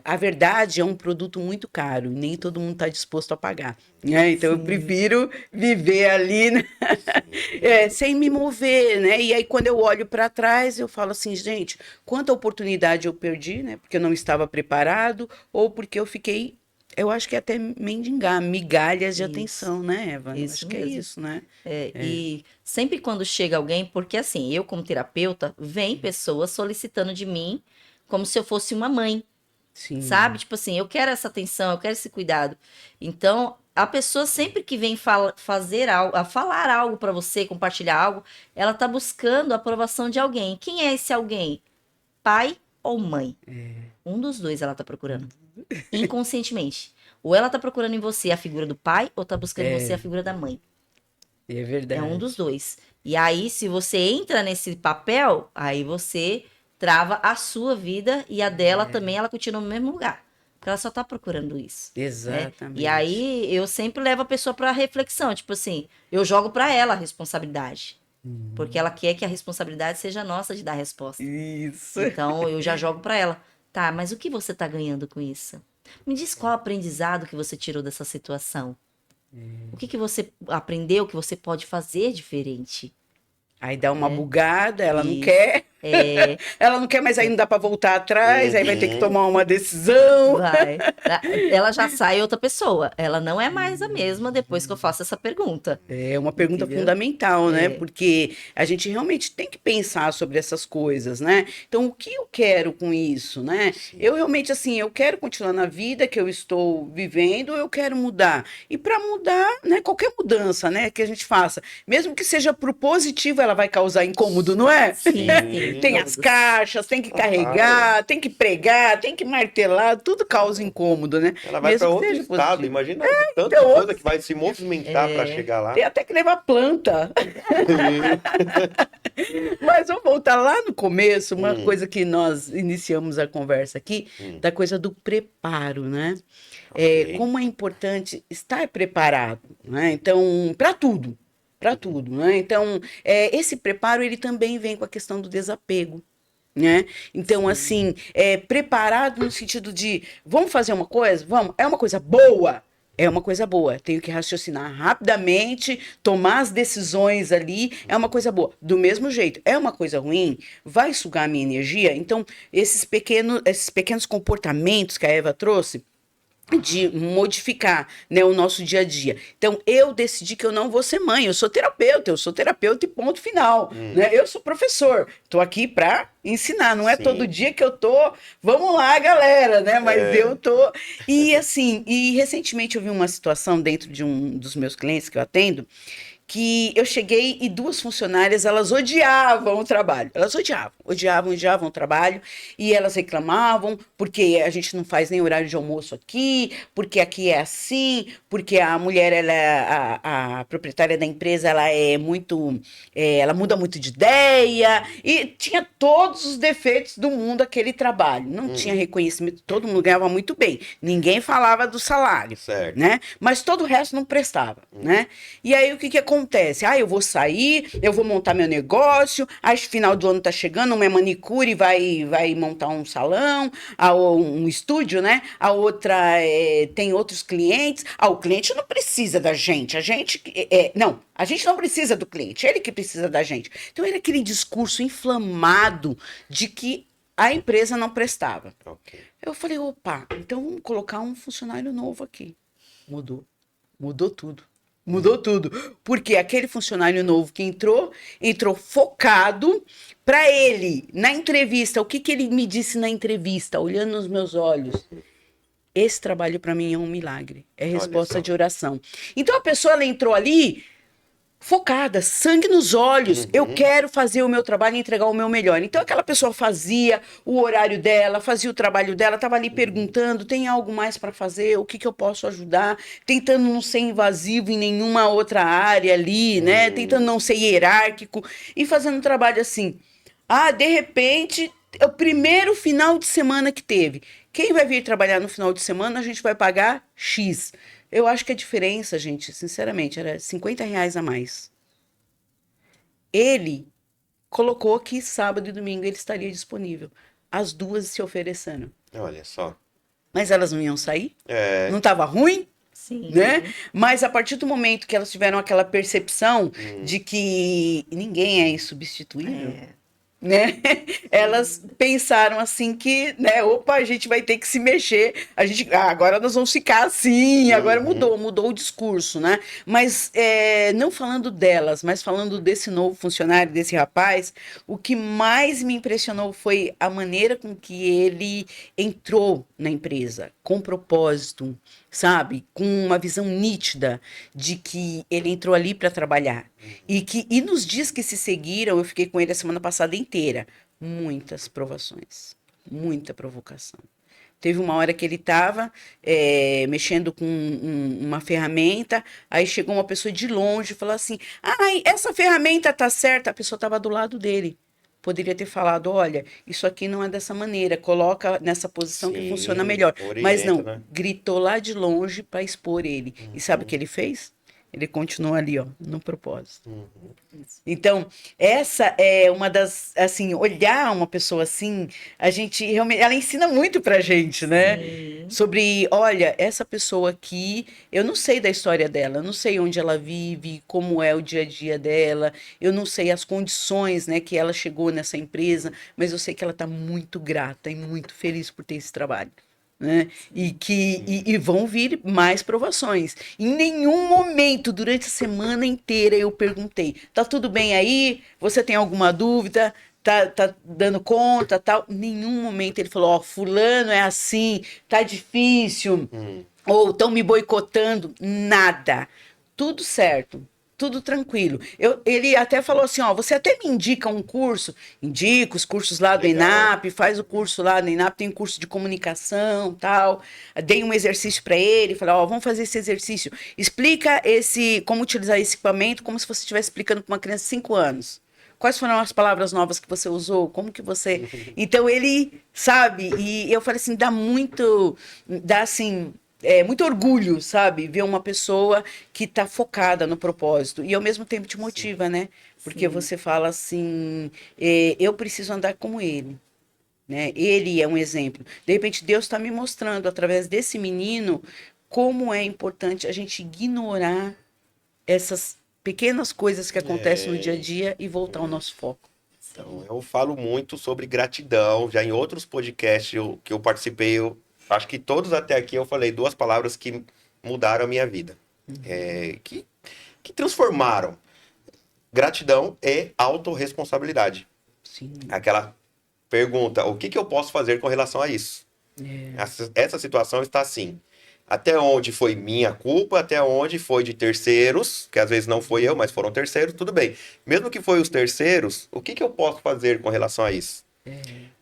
a verdade é um produto muito caro, nem todo mundo está disposto a pagar, né? Então eu prefiro viver ali, né? Sem me mover, né? E aí quando eu olho para trás eu falo assim, gente, quanta oportunidade eu perdi, né? Porque eu não estava preparado ou porque eu fiquei, eu acho que até mendigar, migalhas de atenção, né, Eva? Isso Acho que é mesmo. isso, né? E sempre quando chega alguém, porque assim, eu como terapeuta, vem pessoas solicitando de mim como se eu fosse uma mãe, Sim. sabe? Tipo assim, eu quero essa atenção, eu quero esse cuidado. Então, a pessoa sempre que vem falar algo pra você, compartilhar algo, ela tá buscando a aprovação de alguém. Quem é esse alguém? Pai ou mãe? Um dos dois ela tá procurando. Inconscientemente. Ou ela tá procurando em você a figura do pai, ou tá buscando em você a figura da mãe. É verdade. É um dos dois. E aí, se você entra nesse papel, aí você trava a sua vida e a dela também, ela continua no mesmo lugar. Porque ela só tá procurando isso. Né? Exatamente. E aí, eu sempre levo a pessoa pra reflexão. Tipo assim, eu jogo pra ela a responsabilidade. Porque ela quer que a responsabilidade seja nossa de dar a resposta. Isso. Então, eu já jogo pra ela. Tá, mas o que você tá ganhando com isso? Me diz qual aprendizado que você tirou dessa situação. O que você aprendeu que você pode fazer diferente? Aí dá uma bugada, ela não Isso. quer. Ela não quer, mas aí não dá pra voltar atrás, aí vai ter que tomar uma decisão. Vai. Ela já sai outra pessoa. Ela não é mais a mesma depois que eu faço essa pergunta. É uma pergunta Entendeu? fundamental, né? Porque a gente realmente tem que pensar sobre essas coisas, né? Então, o que eu quero com isso, né? Eu realmente, assim, eu quero continuar na vida que eu estou vivendo, eu quero mudar. E para mudar, né? Qualquer mudança, né? Que a gente faça, mesmo que seja pro positivo, ela vai causar incômodo, não é? Sim, sim. Tem as caixas, tem que carregar, tem que pregar, tem que martelar, tudo causa incômodo, né? Ela vai Mesmo para que outro seja estado, positivo. imagina tanta então, coisa que vai se movimentar para chegar lá. Tem até que levar planta. Mas vamos voltar lá no começo, uma coisa que nós iniciamos a conversa aqui, da coisa do preparo, né? Ok. Como é importante estar preparado, né? Então, para tudo, né? Então, esse preparo, ele também vem com a questão do desapego. Né? Então, assim, preparado no sentido de vamos fazer uma coisa? Vamos, é uma coisa boa? É uma coisa boa. Tenho que raciocinar rapidamente, tomar as decisões ali, é uma coisa boa. Do mesmo jeito, é uma coisa ruim? Vai sugar a minha energia? Então, esses pequenos comportamentos que a Eva trouxe, de modificar, né, o nosso dia a dia. Então, eu decidi que eu não vou ser mãe, eu sou terapeuta e ponto final. Né? Eu sou professor, estou aqui para ensinar, não é Sim. todo dia que eu tô, vamos lá, galera, né? Mas eu tô. E assim, recentemente eu vi uma situação dentro de um dos meus clientes que eu atendo, que eu cheguei e duas funcionárias, elas odiavam o trabalho. Elas odiavam o trabalho, e elas reclamavam porque a gente não faz nem horário de almoço aqui, porque aqui é assim, porque a mulher, a proprietária da empresa, ela é muito, ela muda muito de ideia, e tinha todos os defeitos do mundo aquele trabalho. Não tinha reconhecimento, todo mundo ganhava muito bem, ninguém falava do salário, Certo. né? Mas todo o resto não prestava, né? E aí o que acontece? Eu vou sair, eu vou montar meu negócio, aí final do ano tá chegando, uma manicure vai montar um salão, um estúdio, né? A outra tem outros clientes. O cliente não precisa da gente, a gente não precisa do cliente, ele que precisa da gente. Então era aquele discurso inflamado de que a empresa não prestava. Ok. Eu falei, opa, então vamos colocar um funcionário novo aqui. Mudou tudo. Mudou tudo. Porque aquele funcionário novo que entrou focado para ele, na entrevista. O que ele me disse na entrevista, olhando nos meus olhos? Esse trabalho para mim é um milagre. É resposta de oração. Então a pessoa, ela entrou ali focada, sangue nos olhos. Eu quero fazer o meu trabalho e entregar o meu melhor. Então aquela pessoa fazia o horário dela, fazia o trabalho dela, estava ali perguntando, tem algo mais para fazer? O que eu posso ajudar? Tentando não ser invasivo em nenhuma outra área ali, né? Tentando não ser hierárquico e fazendo um trabalho assim. De repente, é o primeiro final de semana que teve. Quem vai vir trabalhar no final de semana, a gente vai pagar X. Eu acho que a diferença, gente, sinceramente, era R$ 50 a mais. Ele colocou que sábado e domingo ele estaria disponível. As duas se oferecendo. Olha só. Mas elas não iam sair? É. Não estava ruim? Sim. Né? Mas a partir do momento que elas tiveram aquela percepção de que ninguém é insubstituível, né? Elas pensaram assim que, né? Opa, a gente vai ter que se mexer. Agora nós vamos ficar assim. Agora mudou o discurso, né? Mas não falando delas, mas falando desse novo funcionário, desse rapaz, o que mais me impressionou foi a maneira com que ele entrou na empresa, com propósito, sabe? Com uma visão nítida de que ele entrou ali para trabalhar. E nos dias que se seguiram, eu fiquei com ele a semana passada inteira. Muitas provações, muita provocação. Teve uma hora que ele estava mexendo com uma ferramenta, aí chegou uma pessoa de longe e falou assim, essa ferramenta tá certa. A pessoa estava do lado dele. Poderia ter falado, olha, isso aqui não é dessa maneira, coloca nessa posição que funciona melhor. Mas não, né? gritou lá de longe para expor ele. E sabe o que ele fez? Ele continua ali, ó, no propósito. Então, essa é uma das, assim, olhar uma pessoa assim, a gente realmente, ela ensina muito pra gente, né? Sobre, olha, essa pessoa aqui, eu não sei da história dela, eu não sei onde ela vive, como é o dia a dia dela, eu não sei as condições, né, que ela chegou nessa empresa, mas eu sei que ela tá muito grata e muito feliz por ter esse trabalho. Né? E vão vir mais provações. Em nenhum momento, durante a semana inteira, eu perguntei: tá tudo bem aí? Você tem alguma dúvida? Tá dando conta, tal? Em nenhum momento ele falou: fulano é assim, tá difícil, ou estão me boicotando. Nada. Tudo certo. tudo tranquilo. Ele até falou assim, ó, você até me indica um curso? Indica os cursos lá do Legal. ENAP, faz o curso lá do ENAP, tem um curso de comunicação, tal. Dei um exercício para ele, falei, ó, vamos fazer esse exercício. Explica como utilizar esse equipamento como se você estivesse explicando para uma criança de 5 anos. Quais foram as palavras novas que você usou? Como que você... Então, ele sabe, e eu falei assim, dá assim, muito orgulho, sabe? Ver uma pessoa que está focada no propósito e ao mesmo tempo te motiva, né? Porque Sim. você fala assim, eu preciso andar como ele, né? Ele é um exemplo. De repente, Deus está me mostrando através desse menino como é importante a gente ignorar essas pequenas coisas que acontecem no dia a dia e voltar ao nosso foco. Então, eu falo muito sobre gratidão. Já em outros podcasts que eu participei, eu acho que todos até aqui eu falei duas palavras que mudaram a minha vida. Que transformaram. Gratidão e autorresponsabilidade. Sim. Aquela pergunta, o que eu posso fazer com relação a isso? Essa situação está assim. Até onde foi minha culpa, até onde foi de terceiros, que às vezes não foi eu, mas foram terceiros, tudo bem. Mesmo que foi os terceiros, o que eu posso fazer com relação a isso?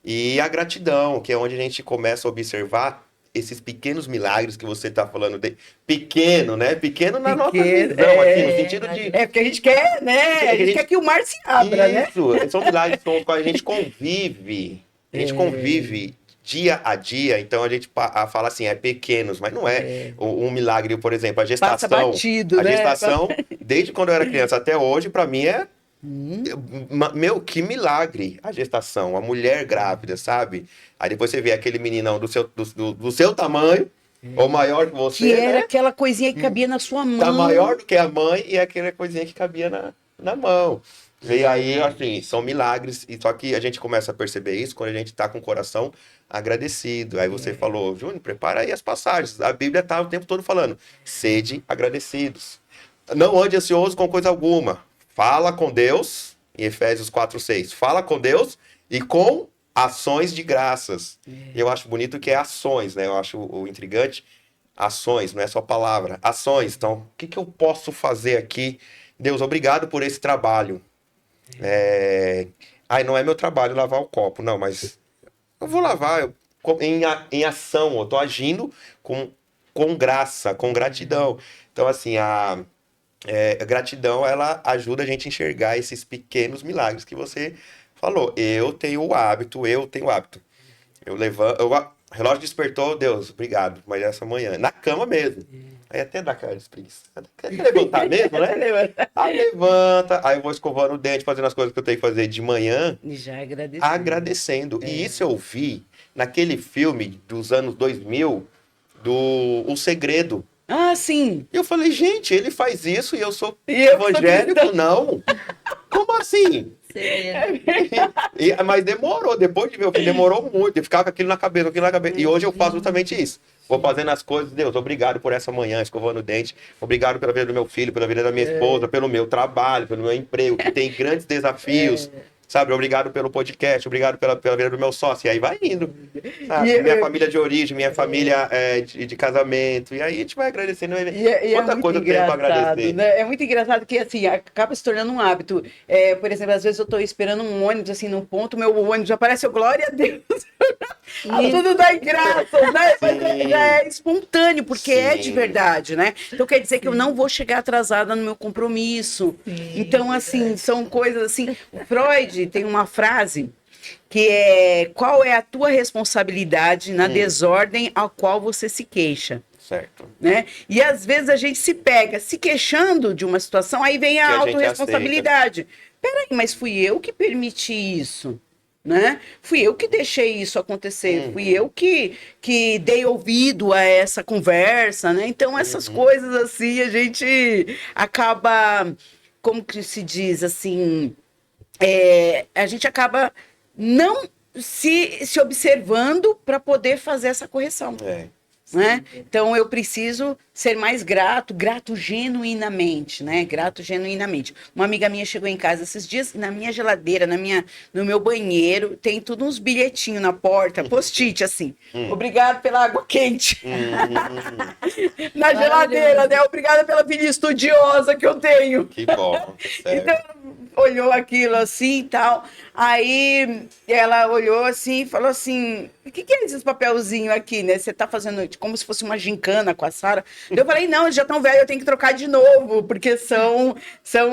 E a gratidão, que é onde a gente começa a observar esses pequenos milagres que você está falando. Pequeno, né? Pequeno na nossa visão, aqui, no sentido de... porque a gente quer, né? A gente quer que o mar se abra, né? Isso, são milagres com os quais a gente convive. A gente convive dia a dia, então a gente fala assim, é pequenos, mas não é. Um milagre, por exemplo, a gestação. Passa batido, a né? gestação, desde quando eu era criança até hoje, para mim é... Meu, que milagre a gestação, a mulher grávida, sabe? Aí depois você vê aquele meninão do seu tamanho, ou maior que você, Que era né? aquela coisinha que cabia na sua mão. Tá maior do que a mãe e aquela coisinha que cabia na mão. E aí, assim, são milagres, e só que a gente começa a perceber isso quando a gente tá com o coração agradecido. Aí você falou, Júnior, prepara aí as passagens. A Bíblia tá o tempo todo falando, sede agradecidos. Não ande ansioso com coisa alguma. Fala com Deus, em Efésios 4:6. Fala com Deus e com ações de graças. Eu acho bonito que é ações, né? Eu acho o intrigante. Ações, não é só palavra. Ações. Então, o que eu posso fazer aqui? Deus, obrigado por esse trabalho. Não é meu trabalho lavar o copo, não, mas eu vou lavar em ação. Eu tô agindo com graça, com gratidão. Então, assim, a gratidão, ela ajuda a gente a enxergar esses pequenos milagres que você falou. Eu tenho o hábito. Eu levanto, relógio despertou, Deus, obrigado, mas essa manhã, na cama mesmo. Aí até dá cara de preguiça. Quer levantar mesmo, né? Aí levanta, aí eu vou escovando o dente, fazendo as coisas que eu tenho que fazer de manhã. E já agradecendo. Agradecendo. E isso eu vi naquele filme dos anos 2000, do O Segredo. Ah, sim. E eu falei, gente, ele faz isso e eu sou E eu sou evangélico? cristã. Não. Como assim? Segredo. Mas demorou, depois de ver o filme, demorou muito. Eu ficava com aquilo na cabeça. E hoje eu faço justamente isso. Vou fazendo as coisas, Deus, obrigado por essa manhã, escovando o dente. Obrigado pela vida do meu filho, pela vida da minha esposa, pelo meu trabalho, pelo meu emprego, que tem grandes desafios. Sabe, obrigado pelo podcast, obrigado pela vida do meu sócio. E aí vai indo. Sabe? Minha família de origem, minha família de casamento. E aí a gente vai agradecendo. Quanta coisa eu tenho pra agradecer. Né? É muito engraçado que, assim, acaba se tornando um hábito. Por exemplo, às vezes eu tô esperando um ônibus, assim, num ponto, meu ônibus aparece, glória a Deus. Tudo dá graças, né? Mas já é espontâneo, porque é de verdade, né? Então quer dizer que eu não vou chegar atrasada no meu compromisso. Então, assim, são coisas assim. Freud tem uma frase que é: qual é a tua responsabilidade na desordem a qual você se queixa? Certo. Né? E às vezes a gente se pega se queixando de uma situação, aí vem a autorresponsabilidade. Peraí, mas fui eu que permiti isso, né? Fui eu que deixei isso acontecer, fui eu que dei ouvido a essa conversa, né? Então essas coisas assim a gente acaba, como que se diz assim, a gente acaba não se observando para poder fazer essa correção. né? Então eu preciso ser mais grato genuinamente, né? Grato genuinamente. Uma amiga minha chegou em casa esses dias, na minha geladeira, no meu banheiro, tem tudo uns bilhetinhos na porta, post-it assim. Obrigado pela água quente. Na geladeira, né? Obrigada pela vida estudiosa que eu tenho. Que bom. Então, olhou aquilo assim e tal. Aí ela olhou assim e falou assim: o que é esses papelzinhos aqui, né? Você tá fazendo como se fosse uma gincana com a Sara. Eu falei: não, eles já estão velhos, eu tenho que trocar de novo, porque são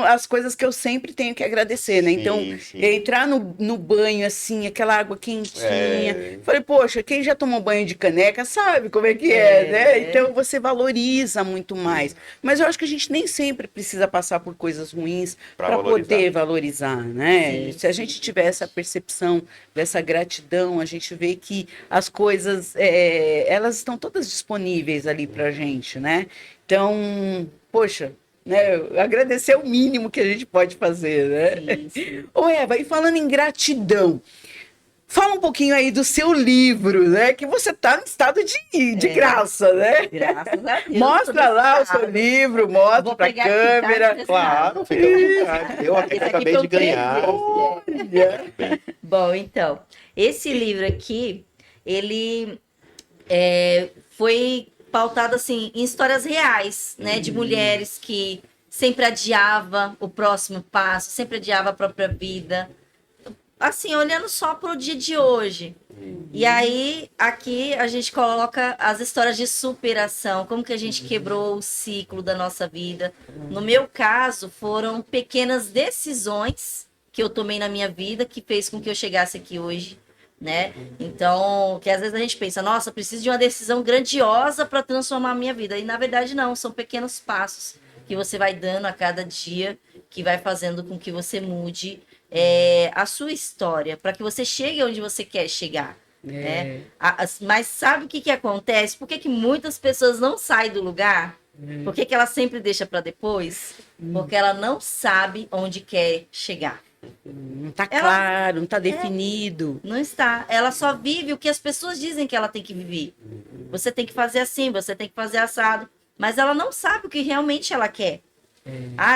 as coisas que eu sempre tenho que agradecer, né? Então, entrar no banho assim, aquela água quentinha. Falei: poxa, quem já tomou banho de caneca sabe como é que né? Então você valoriza muito mais. Mas eu acho que a gente nem sempre precisa passar por coisas ruins para poder valorizar, né? Se a gente tiver essa percepção dessa gratidão, a gente vê que as coisas, elas estão todas disponíveis ali pra gente, né? Então, poxa, né? Agradecer é o mínimo que a gente pode fazer, né? Sim. Ô, Eva, e falando em gratidão, fala um pouquinho aí do seu livro, né? Que você tá no estado de graça, né? Graças a Deus. Mostra lá o seu livro, mostra pra câmera. Aqui, claro, fica à vontade. Eu aqui acabei de ganhar. Bom, então, esse livro aqui, ele foi pautado, assim, em histórias reais, né? De mulheres que sempre adiava o próximo passo, sempre adiava a própria vida. Assim, olhando só para o dia de hoje. E aí, aqui a gente coloca as histórias de superação, como que a gente quebrou o ciclo da nossa vida. No meu caso, foram pequenas decisões que eu tomei na minha vida que fez com que eu chegasse aqui hoje, né? Então, que às vezes a gente pensa, nossa, preciso de uma decisão grandiosa para transformar a minha vida. E na verdade não, são pequenos passos que você vai dando a cada dia, que vai fazendo com que você mude a sua história, para que você chegue onde você quer chegar. Né? Mas sabe o que acontece? Por que muitas pessoas não saem do lugar? Por que ela sempre deixa para depois? Porque ela não sabe onde quer chegar. Não está claro, não está definido. Não está. Ela só vive o que as pessoas dizem que ela tem que viver. Você tem que fazer assim, você tem que fazer assado. Mas ela não sabe o que realmente ela quer.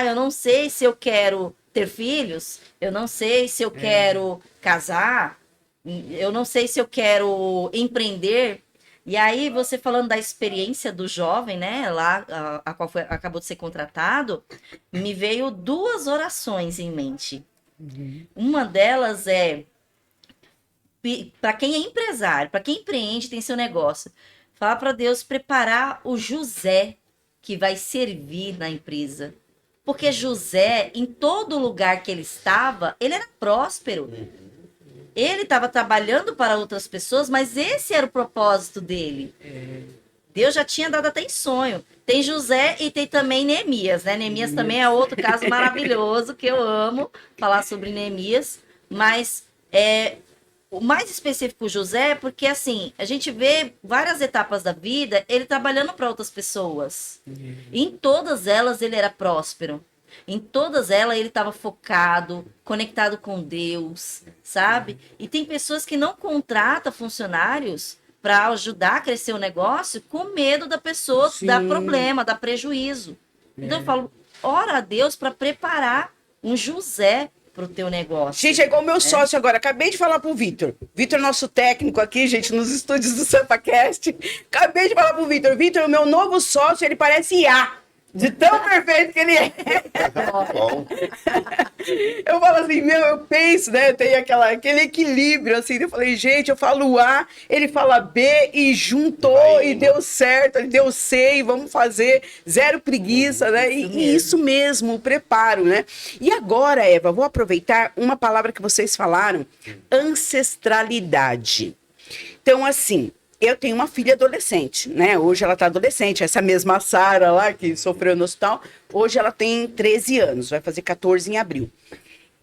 Eu não sei se eu quero ter filhos, eu não sei se eu quero casar, eu não sei se eu quero empreender. E aí, você falando da experiência do jovem, né, lá, a qual acabou de ser contratado, me veio 2 orações em mente. Uma delas é, para quem é empresário, para quem empreende, tem seu negócio, fala para Deus preparar o José que vai servir na empresa. Porque José, em todo lugar que ele estava, ele era próspero. Ele estava trabalhando para outras pessoas, mas esse era o propósito dele. Deus já tinha dado até em sonho. Tem José e tem também Neemias, né? Neemias também é outro caso maravilhoso, que eu amo falar sobre Neemias. Mas o mais específico José é porque, assim, a gente vê várias etapas da vida ele trabalhando para outras pessoas. Em todas elas ele era próspero. Em todas elas ele estava focado, conectado com Deus, sabe? E tem pessoas que não contratam funcionários para ajudar a crescer o negócio com medo da pessoa dar problema, dar prejuízo. Então eu falo, ora a Deus para preparar um José pro teu negócio. Gente, é igual o meu sócio agora. Acabei de falar pro Vitor. Vitor, nosso técnico aqui, gente, nos estúdios do SampaCast. Acabei de falar pro Vitor. Vitor, o meu novo sócio, ele parece IA. De tão perfeito que ele é. Bom. Eu falo assim, eu penso, né? Tem aquele equilíbrio, assim. Eu falei, gente, eu falo A, ele fala B e juntou e deu certo, ele deu C e vamos fazer. Zero preguiça, né? E isso mesmo, o preparo, né? E agora, Eva, vou aproveitar uma palavra que vocês falaram, ancestralidade. Então, assim, eu tenho uma filha adolescente, né? Hoje ela tá adolescente, essa mesma Sara lá que sofreu no hospital, hoje ela tem 13 anos, vai fazer 14 em abril.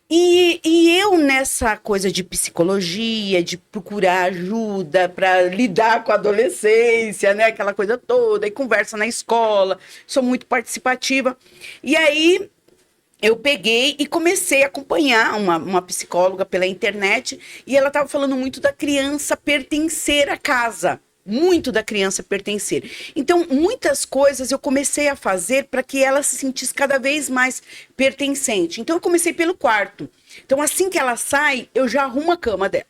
E eu nessa coisa de psicologia, de procurar ajuda para lidar com a adolescência, né? Aquela coisa toda, e conversa na escola, sou muito participativa. E aí eu peguei e comecei a acompanhar uma psicóloga pela internet e ela estava falando muito da criança pertencer à casa, muito da criança pertencer. Então, muitas coisas eu comecei a fazer para que ela se sentisse cada vez mais pertencente. Então, eu comecei pelo quarto. Então, assim que ela sai, eu já arrumo a cama dela.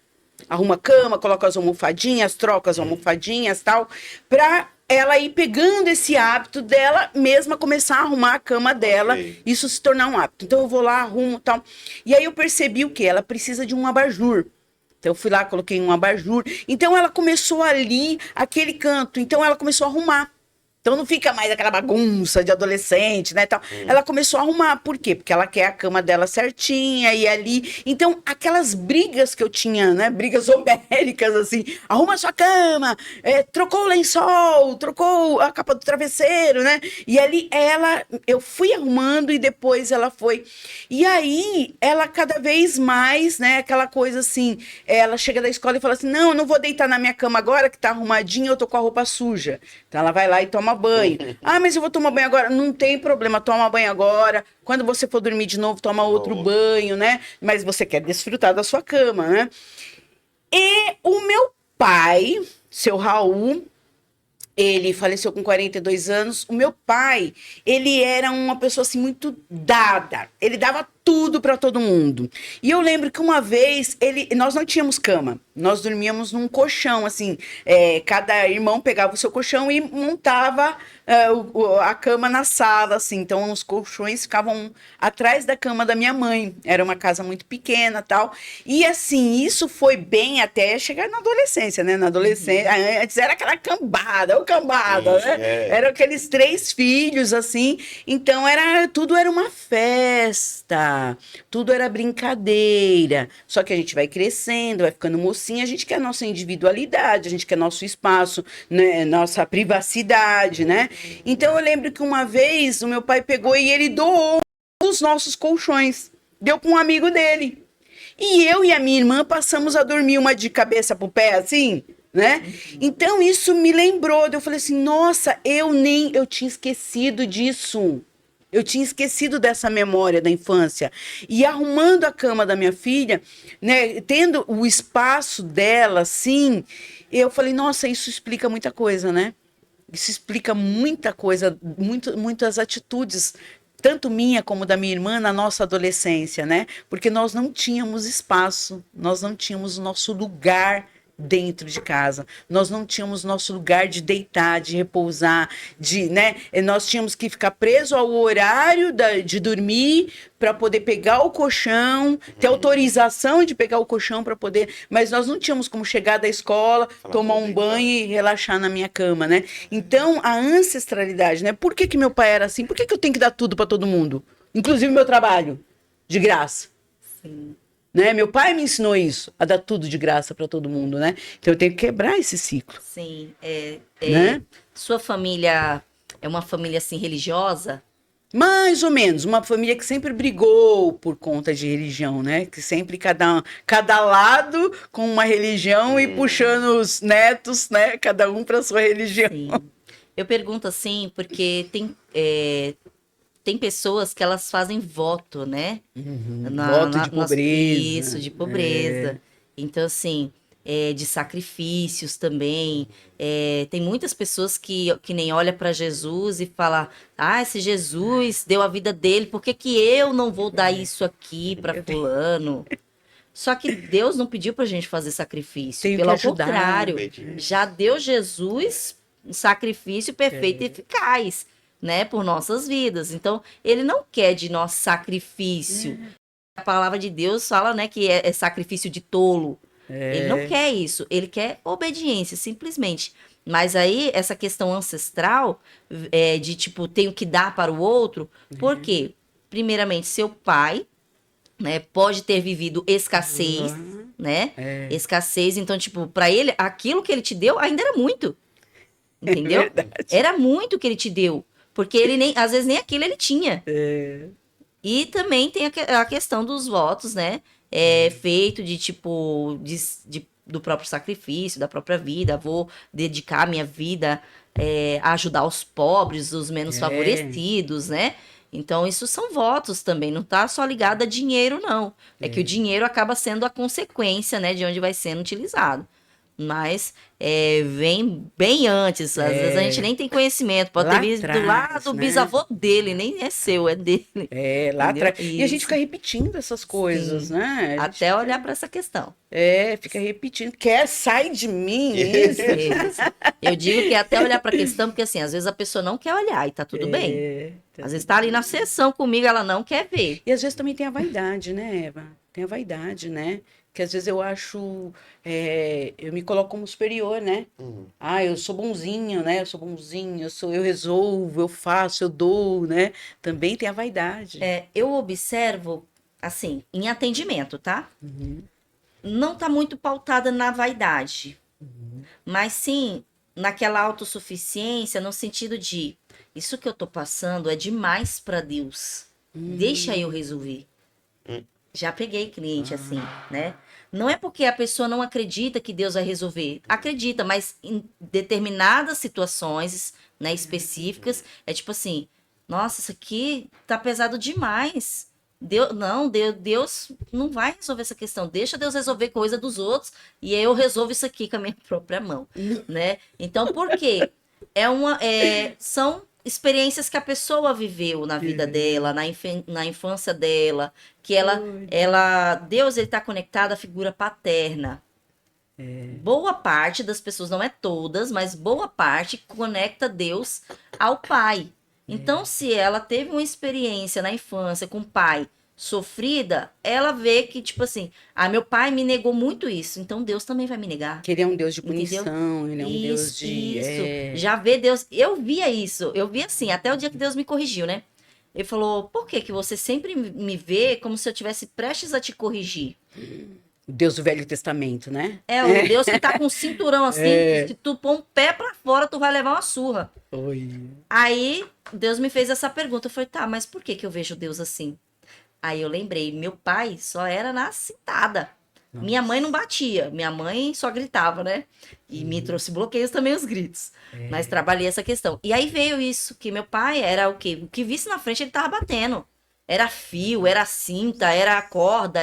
Arrumo a cama, coloco as almofadinhas, troco as almofadinhas e tal, para ela ir pegando esse hábito dela mesma começar a arrumar a cama dela, isso se tornar um hábito. Então, eu vou lá, arrumo e tal. E aí eu percebi o quê? Ela precisa de um abajur. Então, eu fui lá, coloquei um abajur. Então, ela começou ali, aquele canto. Então, ela começou a arrumar. Então, não fica mais aquela bagunça de adolescente, né, tal. Ela começou a arrumar. Por quê? Porque ela quer a cama dela certinha e ali... Então, aquelas brigas que eu tinha, né, brigas homéricas, assim, arruma a sua cama, trocou o lençol, trocou a capa do travesseiro, né? E ali, eu fui arrumando e depois ela foi... E aí, ela cada vez mais, né, aquela coisa assim, ela chega da escola e fala assim, não, eu não vou deitar na minha cama agora, que tá arrumadinha, eu tô com a roupa suja. Então, ela vai lá e toma banho. Ah, mas eu vou tomar banho agora. Não tem problema, toma banho agora. Quando você for dormir de novo, toma outro banho, né? Mas você quer desfrutar da sua cama, né? E o meu pai, seu Raul, ele faleceu com 42 anos. O meu pai, ele era uma pessoa assim muito dada. Ele dava tudo para todo mundo. E eu lembro que uma vez, nós não tínhamos cama. Nós dormíamos num colchão, assim. Cada irmão pegava o seu colchão e montava a cama na sala, assim. Então, os colchões ficavam atrás da cama da minha mãe. Era uma casa muito pequena, tal. E, assim, isso foi bem até chegar na adolescência, né? Na adolescência, antes era aquela cambada, né? Eram aqueles 3 filhos, assim. Então, tudo era uma festa. Tudo era brincadeira. Só que a gente vai crescendo, vai ficando mocinha, a gente quer nossa individualidade, a gente quer nosso espaço, né? Nossa privacidade, né? Então eu lembro que uma vez o meu pai pegou e ele doou os nossos colchões. Deu para um amigo dele. E eu e a minha irmã passamos a dormir uma de cabeça pro pé, assim, né? Então isso me lembrou. Eu falei assim, nossa, eu tinha esquecido disso. Eu tinha esquecido dessa memória da infância. E arrumando a cama da minha filha, né, tendo o espaço dela, assim, eu falei, nossa, isso explica muita coisa, né? Isso explica muita coisa, muitas atitudes, tanto minha como da minha irmã, na nossa adolescência, né? Porque nós não tínhamos espaço, nós não tínhamos o nosso lugar dentro de casa. Nós não tínhamos nosso lugar de deitar, de repousar, né? Nós tínhamos que ficar preso ao horário de dormir para poder pegar o colchão, ter autorização de pegar o colchão para poder, mas nós não tínhamos como chegar da escola, tomar um banho e relaxar na minha cama, né? Então, a ancestralidade, né? Por que meu pai era assim? Por que eu tenho que dar tudo para todo mundo? Inclusive meu trabalho, de graça. Sim. Né? Meu pai me ensinou isso, a dar tudo de graça para todo mundo, né? Então eu tenho que quebrar esse ciclo. Sim. Né? Sua família é uma família assim religiosa? Mais ou menos, uma família que sempre brigou por conta de religião, né? Que sempre cada lado com uma religião e puxando os netos, né? Cada um para sua religião. Sim. Eu pergunto assim porque tem pessoas que elas fazem voto, né? Voto de pobreza. Isso, de pobreza. Então, assim, de sacrifícios também. Tem muitas pessoas que nem olham para Jesus e falam, se Jesus deu a vida dele, por que eu não vou dar isso aqui para fulano? Só que Deus não pediu pra gente fazer sacrifício. Tenho Pelo que ajudar. contrário, já deu Jesus um sacrifício perfeito e eficaz, né, por nossas vidas. Então, ele não quer de nós sacrifício. A palavra de Deus fala, né, que é sacrifício de tolo. Ele não quer isso. Ele quer obediência, simplesmente. Mas aí, essa questão ancestral, de tipo, tenho que dar para o outro, por quê? Primeiramente, seu pai, né, pode ter vivido escassez, né? Escassez, então, tipo, para ele, aquilo que ele te deu ainda era muito. Entendeu? Era muito que ele te deu. Porque ele às vezes nem aquilo ele tinha. E também tem a questão dos votos, né? Feito de tipo, do próprio sacrifício, da própria vida. Vou dedicar minha vida a ajudar os pobres, os menos favorecidos, né? Então, isso são votos também, não tá só ligado a dinheiro, não. É que o dinheiro acaba sendo a consequência, né, de onde vai sendo utilizado. Mas vem bem antes. Às vezes a gente nem tem conhecimento. Pode Lá ter vindo lá atrás, do né? bisavô dele, nem é seu, é dele. Lá Entendeu? atrás. E a gente Isso. fica repetindo essas coisas, Sim. né? A gente Até olhar para essa questão. fica repetindo. Sai de mim, isso. Isso. Eu digo que é até olhar para a questão, porque assim, às vezes a pessoa não quer olhar e tá tudo bem. Às vezes tá ali na sessão comigo, ela não quer ver. E às vezes também tem a vaidade, né, Eva? Tem a vaidade, né? Que às vezes eu acho, eu me coloco como superior, né? Eu sou bonzinho, né? Eu sou bonzinho, eu resolvo, eu faço, eu dou, né? Também tem a vaidade. Eu observo, assim, em atendimento, tá? Não tá muito pautada na vaidade, mas sim naquela autossuficiência, no sentido de isso que eu tô passando é demais para Deus. Deixa eu resolver. Já peguei cliente assim, né? Não é porque a pessoa não acredita que Deus vai resolver. Acredita, mas em determinadas situações, né, específicas, é tipo assim, nossa, isso aqui tá pesado demais. Deus não vai resolver essa questão. Deixa Deus resolver coisa dos outros e eu resolvo isso aqui com a minha própria mão, né? Então, por quê? São experiências que a pessoa viveu na vida dela, na infância dela, que Deus, ele tá conectado à figura paterna. Boa parte das pessoas, não é todas, mas boa parte conecta Deus ao pai. Então, se ela teve uma experiência na infância com o pai sofrida, ela vê que, tipo assim, meu pai me negou muito isso, então Deus também vai me negar. Que ele é um Deus de Entendeu? punição, ele é um Deus de... Isso. Já vê Deus. Eu via isso. Eu via assim, até o dia que Deus me corrigiu, né? Ele falou: por que que você sempre me vê como se eu tivesse prestes a te corrigir? O Deus do Velho Testamento, né? O Deus que tá com um cinturão assim, que se tu pôr um pé pra fora, tu vai levar uma surra. Aí Deus me fez essa pergunta. Eu falei: tá, mas por que que eu vejo Deus assim? Aí eu lembrei, meu pai só era na cintada. Nossa. Minha mãe não batia, minha mãe só gritava, né? E me trouxe bloqueios também os gritos. Mas trabalhei essa questão. E aí veio isso, que meu pai era o quê? O que visse na frente ele tava batendo. Era fio, era cinta, era corda,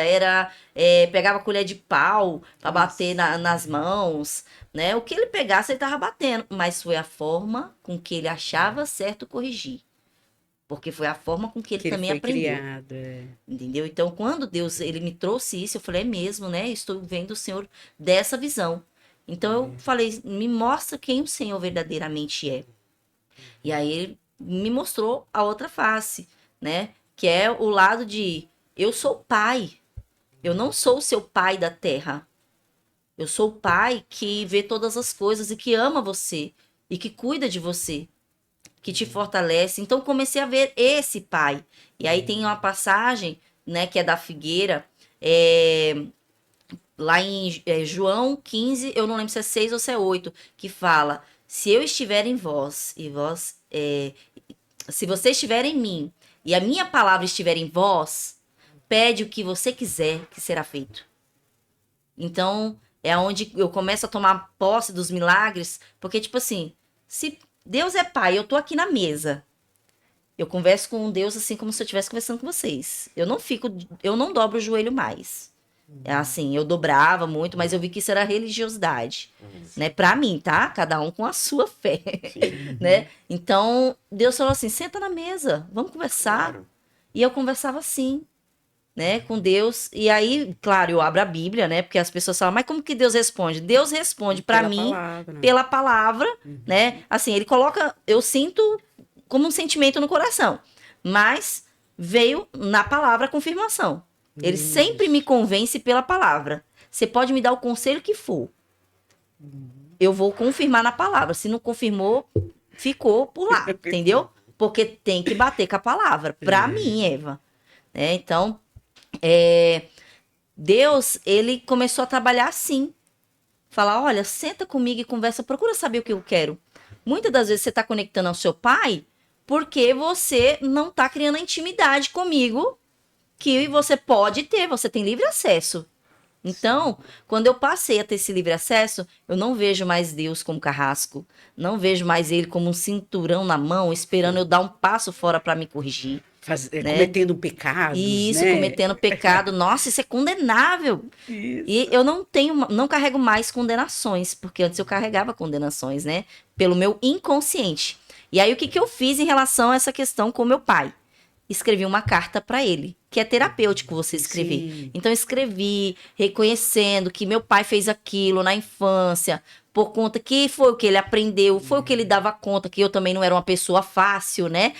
pegava colher de pau pra bater nas mãos, né? O que ele pegasse ele tava batendo. Mas foi a forma com que ele achava certo corrigir. Porque foi a forma com que ele também aprendeu. Criado, Entendeu? Então, quando Deus ele me trouxe isso, eu falei: é mesmo, né? Estou vendo o Senhor dessa visão. Então, eu falei: me mostra quem o Senhor verdadeiramente é. E aí, ele me mostrou a outra face, né? Que é o lado de: eu sou o pai. Eu não sou o seu pai da terra. Eu sou o pai que vê todas as coisas e que ama você. E que cuida de você. Que te fortalece. Então, comecei a ver esse pai. E aí tem uma passagem, né, que é da figueira, lá em João 15, eu não lembro se é 6 ou se é 8, que fala: se eu estiver em vós, e vós, se você estiver em mim, e a minha palavra estiver em vós, pede o que você quiser, que será feito. Então, é onde eu começo a tomar posse dos milagres, porque, tipo assim, se Deus é pai, eu tô aqui na mesa. Eu converso com Deus assim como se eu estivesse conversando com vocês. Eu não dobro o joelho mais. É assim, eu dobrava muito, mas eu vi que isso era religiosidade, né? Pra mim, tá? Cada um com a sua fé, né? Então, Deus falou assim: senta na mesa, vamos conversar. Claro. E eu conversava assim, né, com Deus. E aí, claro, eu abro a Bíblia, né? Porque as pessoas falam: mas como que Deus responde? Deus responde para mim pela palavra, né? Assim, ele coloca, eu sinto como um sentimento no coração, mas veio na palavra a confirmação. Ele sempre me convence pela palavra. Você pode me dar o conselho que for. Eu vou confirmar na palavra. Se não confirmou, ficou por lá, entendeu? Porque tem que bater com a palavra. Pra mim, Eva. Então, Deus, ele começou a trabalhar assim. Falar: olha, senta comigo e conversa, procura saber o que eu quero. Muitas das vezes você está conectando ao seu pai porque você não está criando a intimidade comigo que você pode ter, você tem livre acesso. Então, quando eu passei a ter esse livre acesso, eu não vejo mais Deus como carrasco, não vejo mais ele como um cinturão na mão, esperando eu dar um passo fora para me corrigir. Né? Cometendo pecados, Isso, né? cometendo pecado. Nossa, isso é condenável. Isso. E eu não carrego mais condenações, porque antes eu carregava condenações, né? Pelo meu inconsciente. E aí, o que eu fiz em relação a essa questão com meu pai? Escrevi uma carta para ele, que é terapêutico você escrever. Sim. Então, eu escrevi reconhecendo que meu pai fez aquilo na infância, por conta que foi o que ele aprendeu, foi o que ele dava conta, que eu também não era uma pessoa fácil, né?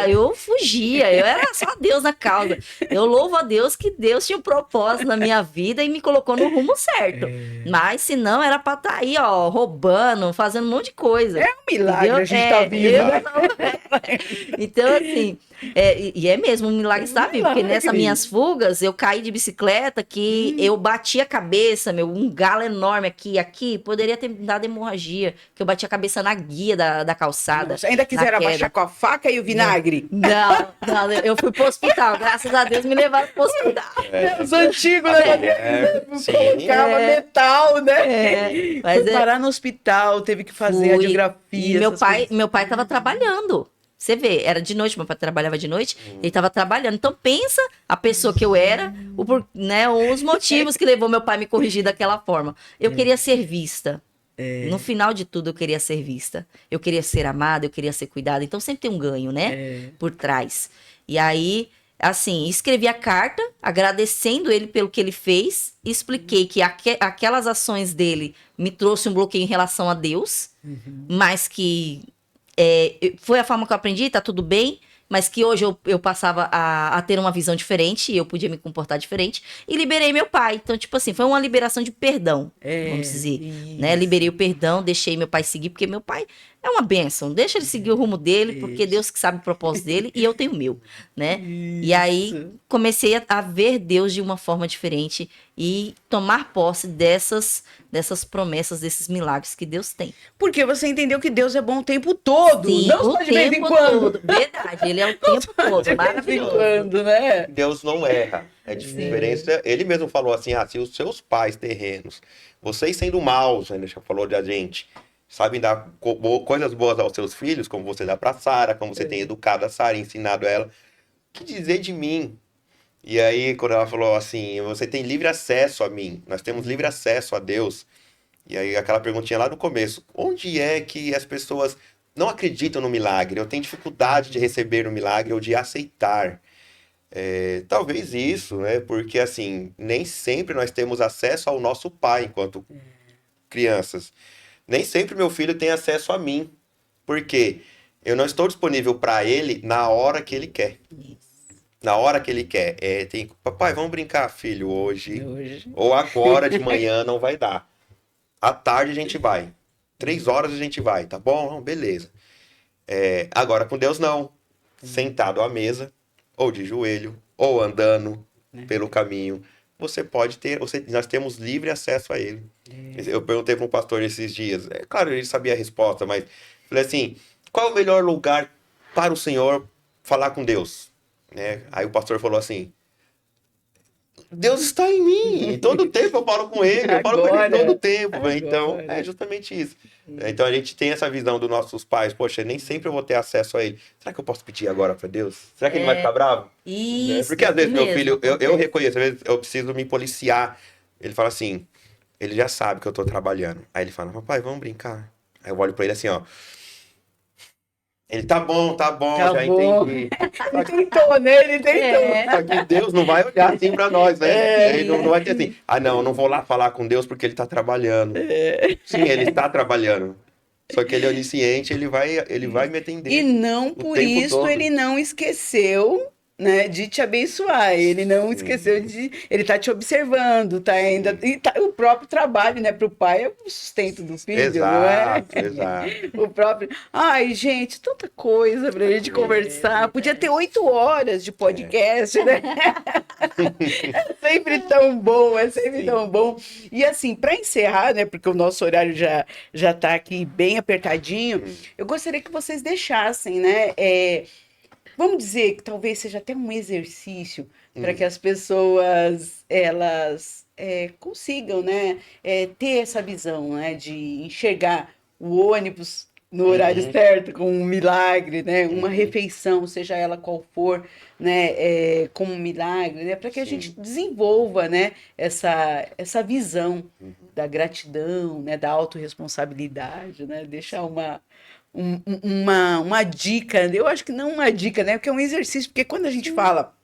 Eu fugia, eu era só Deus na causa. Eu louvo a Deus que Deus tinha um propósito na minha vida e me colocou no rumo certo. Mas se não, era pra estar aí, ó, roubando, fazendo um monte de coisa. É um milagre entendeu? a gente tá vivo. Então, assim, e é mesmo um milagre estar vivo, porque nessas minhas fugas, eu caí de bicicleta que eu bati a cabeça, um galo enorme aqui, poderia ter me dado hemorragia, que eu bati a cabeça na guia da calçada. Nossa, ainda quiseram abaixar com a faca e o vinagre? Não, eu fui pro hospital, graças a Deus me levaram pro hospital. Os antigos, né? Colocava metal, né? Mas foi parar no hospital, teve que fazer a radiografia. E meu pai tava trabalhando. Você vê, era de noite, meu pai trabalhava de noite, ele estava trabalhando. Então, pensa a pessoa que eu era, os motivos que levou meu pai a me corrigir daquela forma. Eu queria ser vista. No final de tudo, eu queria ser vista. Eu queria ser amada, eu queria ser cuidada. Então, sempre tem um ganho, né? Por trás. E aí, assim, escrevi a carta, agradecendo ele pelo que ele fez. Expliquei que aquelas ações dele me trouxe um bloqueio em relação a Deus, mas que... foi a forma que eu aprendi, tá tudo bem, mas que hoje eu passava a ter uma visão diferente e eu podia me comportar diferente e liberei meu pai. Então, tipo assim, foi uma liberação de perdão, vamos dizer, né? Liberei o perdão, deixei meu pai seguir, porque meu pai é uma bênção, deixa ele seguir o rumo dele, porque Deus que sabe o propósito dele e eu tenho o meu, né? E aí comecei a ver Deus de uma forma diferente e tomar posse dessas promessas, desses milagres que Deus tem. Porque você entendeu que Deus é bom o tempo todo, Sim, não só de vez em quando. Todo. Verdade, ele é o tempo todo, maravilhoso. Quando, né? Deus não erra. A diferença, ele mesmo falou assim, se os seus pais terrenos, vocês sendo maus, ele já falou de a gente, sabem dar coisas boas aos seus filhos, como você dá pra Sara, como você tem educado a Sara, ensinado ela, o que dizer de mim? E aí, quando ela falou assim, você tem livre acesso a mim, nós temos livre acesso a Deus. E aí, aquela perguntinha lá no começo, onde é que as pessoas não acreditam no milagre? Eu tenho dificuldade de receber o milagre ou de aceitar. Talvez isso, né? Porque, assim, nem sempre nós temos acesso ao nosso pai enquanto crianças. Nem sempre meu filho tem acesso a mim. Por quê? Eu não estou disponível para ele na hora que ele quer. Na hora que ele quer. Papai, vamos brincar, filho, hoje. Ou agora de manhã não vai dar. À tarde a gente vai. 3 horas a gente vai, tá bom? Beleza. Agora com Deus não. Sentado à mesa, ou de joelho, ou andando pelo caminho. Você pode ter, nós temos livre acesso a ele. Eu perguntei para um pastor esses dias. Claro, ele sabia a resposta, mas falei assim, qual é o melhor lugar para o Senhor falar com Deus? Aí o pastor falou assim, Deus está em mim, todo tempo eu falo com ele, eu falo com ele todo tempo. Então, é justamente isso. Então a gente tem essa visão dos nossos pais, poxa, nem sempre eu vou ter acesso a ele. Será que eu posso pedir agora para Deus? Será que ele vai ficar bravo? Isso. Porque às vezes meu filho, eu reconheço, às vezes eu preciso me policiar. Ele fala assim, ele já sabe que eu tô trabalhando. Aí ele fala, papai, vamos brincar. Aí eu olho para ele assim, ó. Ele tá bom, já entendi. Ele tentou, né? Ele tentou. Só que Deus não vai olhar assim pra nós, né? Ele não vai ter assim, não vou lá falar com Deus porque ele tá trabalhando. Sim, ele está trabalhando. Só que ele é onisciente, ele vai me atender. E não por isso todo. Ele não esqueceu, né, de te abençoar. Ele não esqueceu de... Ele tá te observando, tá ainda... E o próprio trabalho, né, pro pai é o sustento do filho, exato, não é? Exato. O próprio... Ai, gente, tanta coisa pra gente conversar. Podia ter 8 horas de podcast, né? É sempre tão bom, tão bom. E assim, para encerrar, né, porque o nosso horário já tá aqui bem apertadinho, eu gostaria que vocês deixassem, né, Vamos dizer que talvez seja até um exercício para que Hum, as pessoas elas consigam, né, ter essa visão, né, de enxergar o ônibus no horário uhum, certo, como um milagre, né, uma uhum, refeição, seja ela qual for, né, como um milagre, né, para que a gente sim. desenvolva, né, essa visão Uhum. da gratidão, né, da autorresponsabilidade, né, deixar uma dica, eu acho que não uma dica, né? Porque é um exercício, porque quando a gente Sim, fala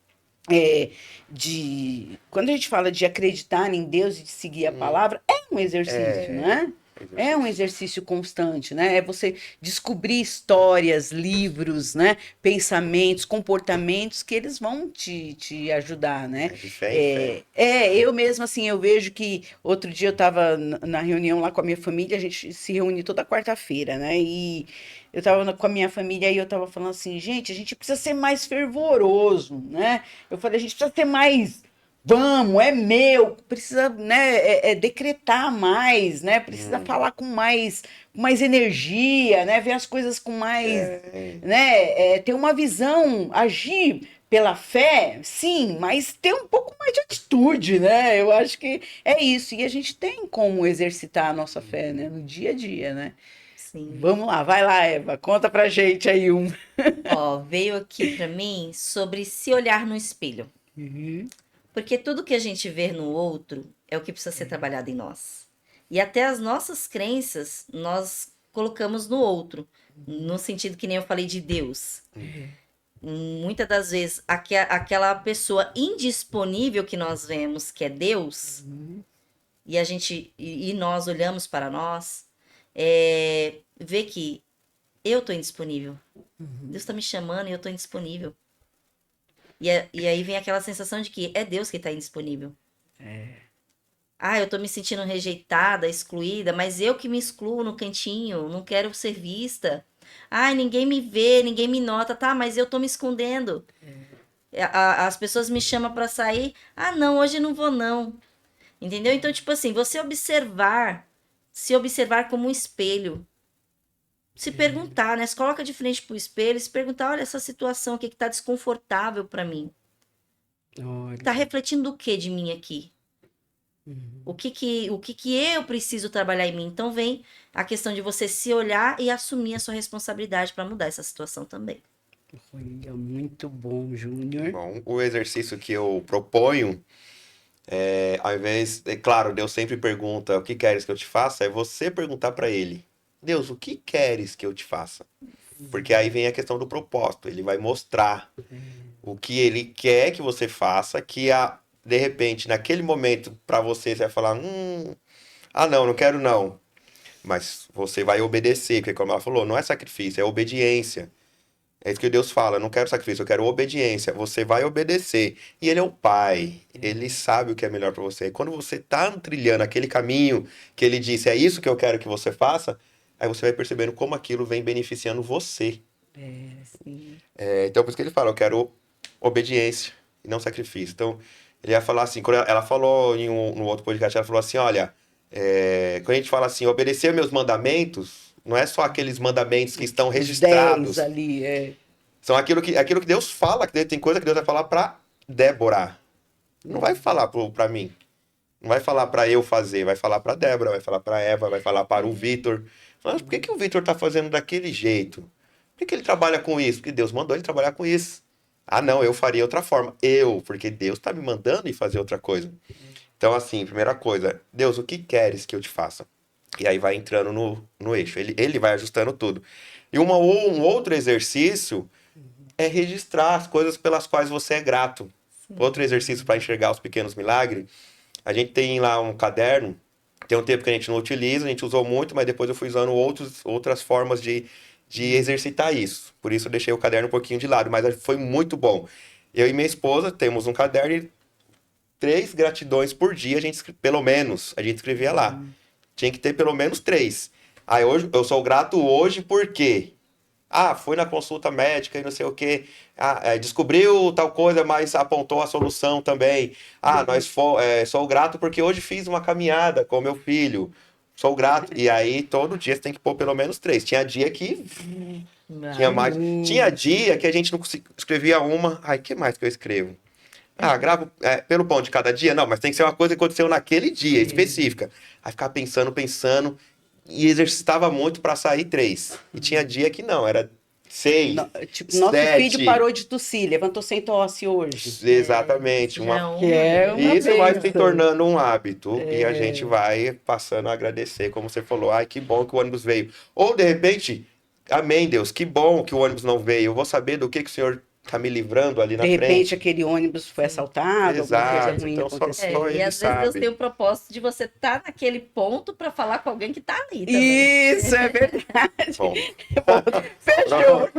quando a gente fala de acreditar em Deus e de seguir a Hum, palavra, é um exercício, é, né? É um exercício. exercício constante, né? É você descobrir histórias, livros, né? Pensamentos, comportamentos que eles vão te ajudar, né? É de fé em fé. Eu mesmo, assim, eu vejo que outro dia eu estava na reunião lá com a minha família, a gente se reúne toda quarta-feira, né? E eu estava com a minha família e eu estava falando assim, gente, a gente precisa ser mais fervoroso, né? Eu falei, a gente precisa ter mais. Vamos, é meu, precisa, né, decretar mais, né? Precisa Hum, falar com mais energia, né? Ver as coisas com mais, é, né? Ter uma visão, agir pela fé, sim, mas ter um pouco mais de atitude, né? Eu acho que é isso. E a gente tem como exercitar a nossa fé, né? No dia a dia, né? sim. Vamos lá, vai lá, Eva, conta pra gente aí um. Ó, veio aqui pra mim sobre se olhar no espelho. Uhum. Porque tudo que a gente vê no outro é o que precisa ser trabalhado em nós. E até as nossas crenças nós colocamos no outro, no sentido que nem eu falei de Deus. Muitas das vezes, aquela pessoa indisponível que nós vemos, que é Deus, e nós olhamos para nós, vê que eu estou indisponível. Deus está me chamando e eu estou indisponível. E aí vem aquela sensação de que é Deus que está indisponível. Ah, eu tô me sentindo rejeitada, excluída, mas eu que me excluo no cantinho, não quero ser vista. Ai, ninguém me vê, ninguém me nota, tá, mas eu tô me escondendo. As pessoas me chamam pra sair. Ah, não, hoje não vou não. Entendeu? Então, tipo assim, você observar, se observar como um espelho. Se perguntar, né? Se coloca de frente pro espelho e se perguntar, olha essa situação aqui que tá desconfortável pra mim. Tá Olha. refletindo o que de mim aqui? O que que eu preciso trabalhar em mim? Então vem a questão de você se olhar e assumir a sua responsabilidade para mudar essa situação também. Olha, muito bom, Júnior. bom, o exercício que eu proponho ao invés, é claro, Deus sempre pergunta o que queres que eu te faça, é você perguntar para ele, Deus, o que queres que eu te faça? Porque aí vem a questão do propósito, ele vai mostrar o que ele quer que você faça, de repente, naquele momento, para você, você vai falar, ah não, não quero não. Mas você vai obedecer, porque como ela falou, não é sacrifício, é obediência. É isso que Deus fala, eu não quero sacrifício, eu quero obediência. Você vai obedecer. E ele é o pai, ele sabe o que é melhor para você. E quando você tá trilhando aquele caminho que ele disse, é isso que eu quero que você faça, aí você vai percebendo como aquilo vem beneficiando você. Sim. Então por isso que ele fala, eu quero obediência e não sacrifício. Então ele ia falar assim, quando ela falou no outro podcast, ela falou assim, olha, quando a gente fala assim, obedecer meus mandamentos, não é só aqueles mandamentos que estão Os 10 registrados. ali, São aquilo que Deus fala, que tem coisa que Deus vai falar pra Débora. Não vai falar pra mim. Não vai falar pra eu fazer, vai falar pra Débora, vai falar pra Eva, vai falar para o Vitor. Mas por que que o Vitor tá fazendo daquele jeito? Por que que ele trabalha com isso? Porque Deus mandou ele trabalhar com isso. Ah, não, eu faria outra forma. Porque Deus tá me mandando ir fazer outra coisa. Então, assim, primeira coisa, Deus, o que queres que eu te faça? E aí vai entrando no eixo. Ele vai ajustando tudo. E um outro exercício é registrar as coisas pelas quais você é grato. Outro exercício para enxergar os pequenos milagres, a gente tem lá um caderno, tem um tempo que a gente não utiliza, a gente usou muito, mas depois eu fui usando outras formas de exercitar isso. Por isso eu deixei o caderno um pouquinho de lado, mas foi muito bom. Eu e minha esposa temos um caderno e 3 gratidões por dia, pelo menos, a gente escrevia lá. Tinha que ter pelo menos 3. Aí hoje, eu sou grato hoje por quê? Ah, foi na consulta médica e não sei o quê. Ah, descobriu tal coisa, mas apontou a solução também. Ah, sou grato porque hoje fiz uma caminhada com meu filho. sou grato. E aí, todo dia você tem que pôr pelo menos 3. Tinha dia que tinha mais. Tinha dia que a gente não escrevia uma. Ai, que mais que eu escrevo? Gravo pelo pão de cada dia? Não, mas tem que ser uma coisa que aconteceu naquele dia, específica. Aí ficava pensando, e exercitava muito para sair 3. E tinha dia que não, era 6, tipo, nosso 7. filho parou de tossir, levantou sem tosse hoje. Exatamente. Isso vai se tornando um hábito e a gente vai passando a agradecer, como você falou. Ai, que bom que o ônibus veio. Ou, de repente, amém, Deus, que bom que o ônibus não veio. Eu vou saber do que o Senhor está me livrando ali na frente. De repente, aquele ônibus foi assaltado, alguma coisa ruim então, aconteceu. E às vezes Deus tem o propósito de você estar naquele ponto para falar com alguém que está ali também. Isso, é verdade. Bom. Fechou.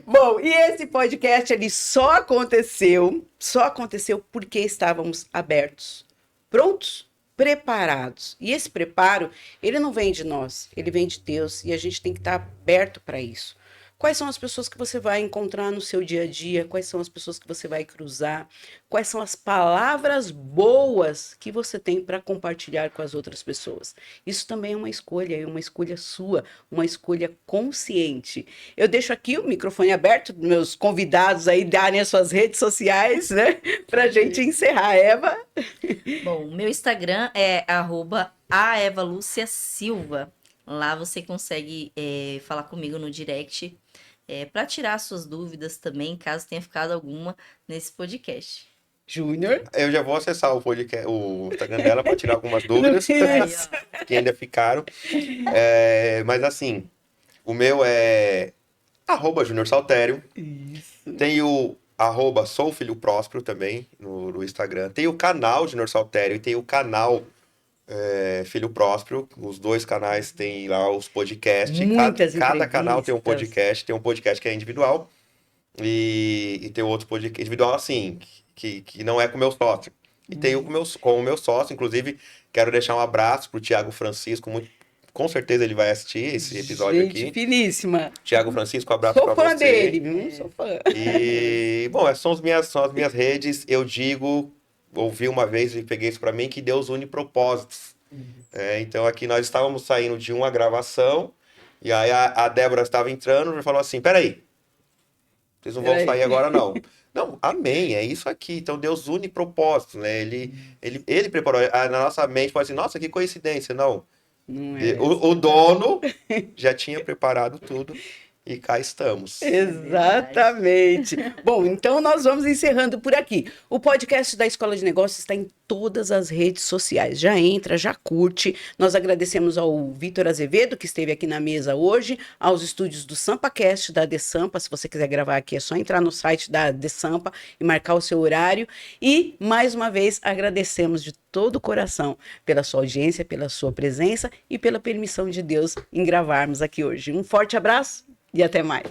Bom, e esse podcast, ele só aconteceu porque estávamos abertos, prontos, preparados. E esse preparo, ele não vem de nós, ele vem de Deus, e a gente tem que estar aberto para isso. Quais são as pessoas que você vai encontrar no seu dia a dia? Quais são as pessoas que você vai cruzar? Quais são as palavras boas que você tem para compartilhar com as outras pessoas? Isso também é uma escolha sua, uma escolha consciente. Eu deixo aqui o microfone aberto, meus convidados aí darem as suas redes sociais, né? Para a gente encerrar. Eva? Bom, o meu Instagram é @aevaluciasilva. Lá você consegue falar comigo no direct para tirar suas dúvidas também, caso tenha ficado alguma nesse podcast. Júnior? Eu já vou acessar o Instagram dela para tirar algumas dúvidas que ainda ficaram. Mas assim, o meu é @JuniorSaltério. Isso. Tem o @SouFilhoPróspero também no Instagram. Tem o canal Junior Saltério e tem o canal Filho Próspero. Os dois canais têm lá os podcasts. Cada canal tem um podcast. Tem um podcast que é individual e tem outro podcast individual assim, que não é com o meu sócio. E tem o com o meu sócio. Inclusive, quero deixar um abraço pro Thiago Francisco. Com certeza ele vai assistir esse episódio aqui. Gente finíssima. Thiago Francisco, abraço pra você. Sou fã dele, viu? Sou fã. E, bom, são as minhas redes. Eu digo, ouvi uma vez e peguei isso pra mim, que Deus une propósitos. Então aqui nós estávamos saindo de uma gravação e aí a Débora estava entrando e falou assim, peraí, vocês não vão sair agora não. Não, amém, é isso aqui. Então Deus une propósitos, né? Ele preparou, na nossa mente pode assim, nossa, que coincidência, não. O dono já tinha preparado tudo e cá estamos. Exatamente. Bom, então nós vamos encerrando por aqui. O podcast da Escola de Negócios está em todas as redes sociais. Já entra, já curte. Nós agradecemos ao Vitor Azevedo, que esteve aqui na mesa hoje, aos estúdios do SampaCast, da Desampa. Se você quiser gravar aqui, é só entrar no site da Desampa e marcar o seu horário. E, mais uma vez, agradecemos de todo o coração pela sua audiência, pela sua presença e pela permissão de Deus em gravarmos aqui hoje. Um forte abraço e até mais.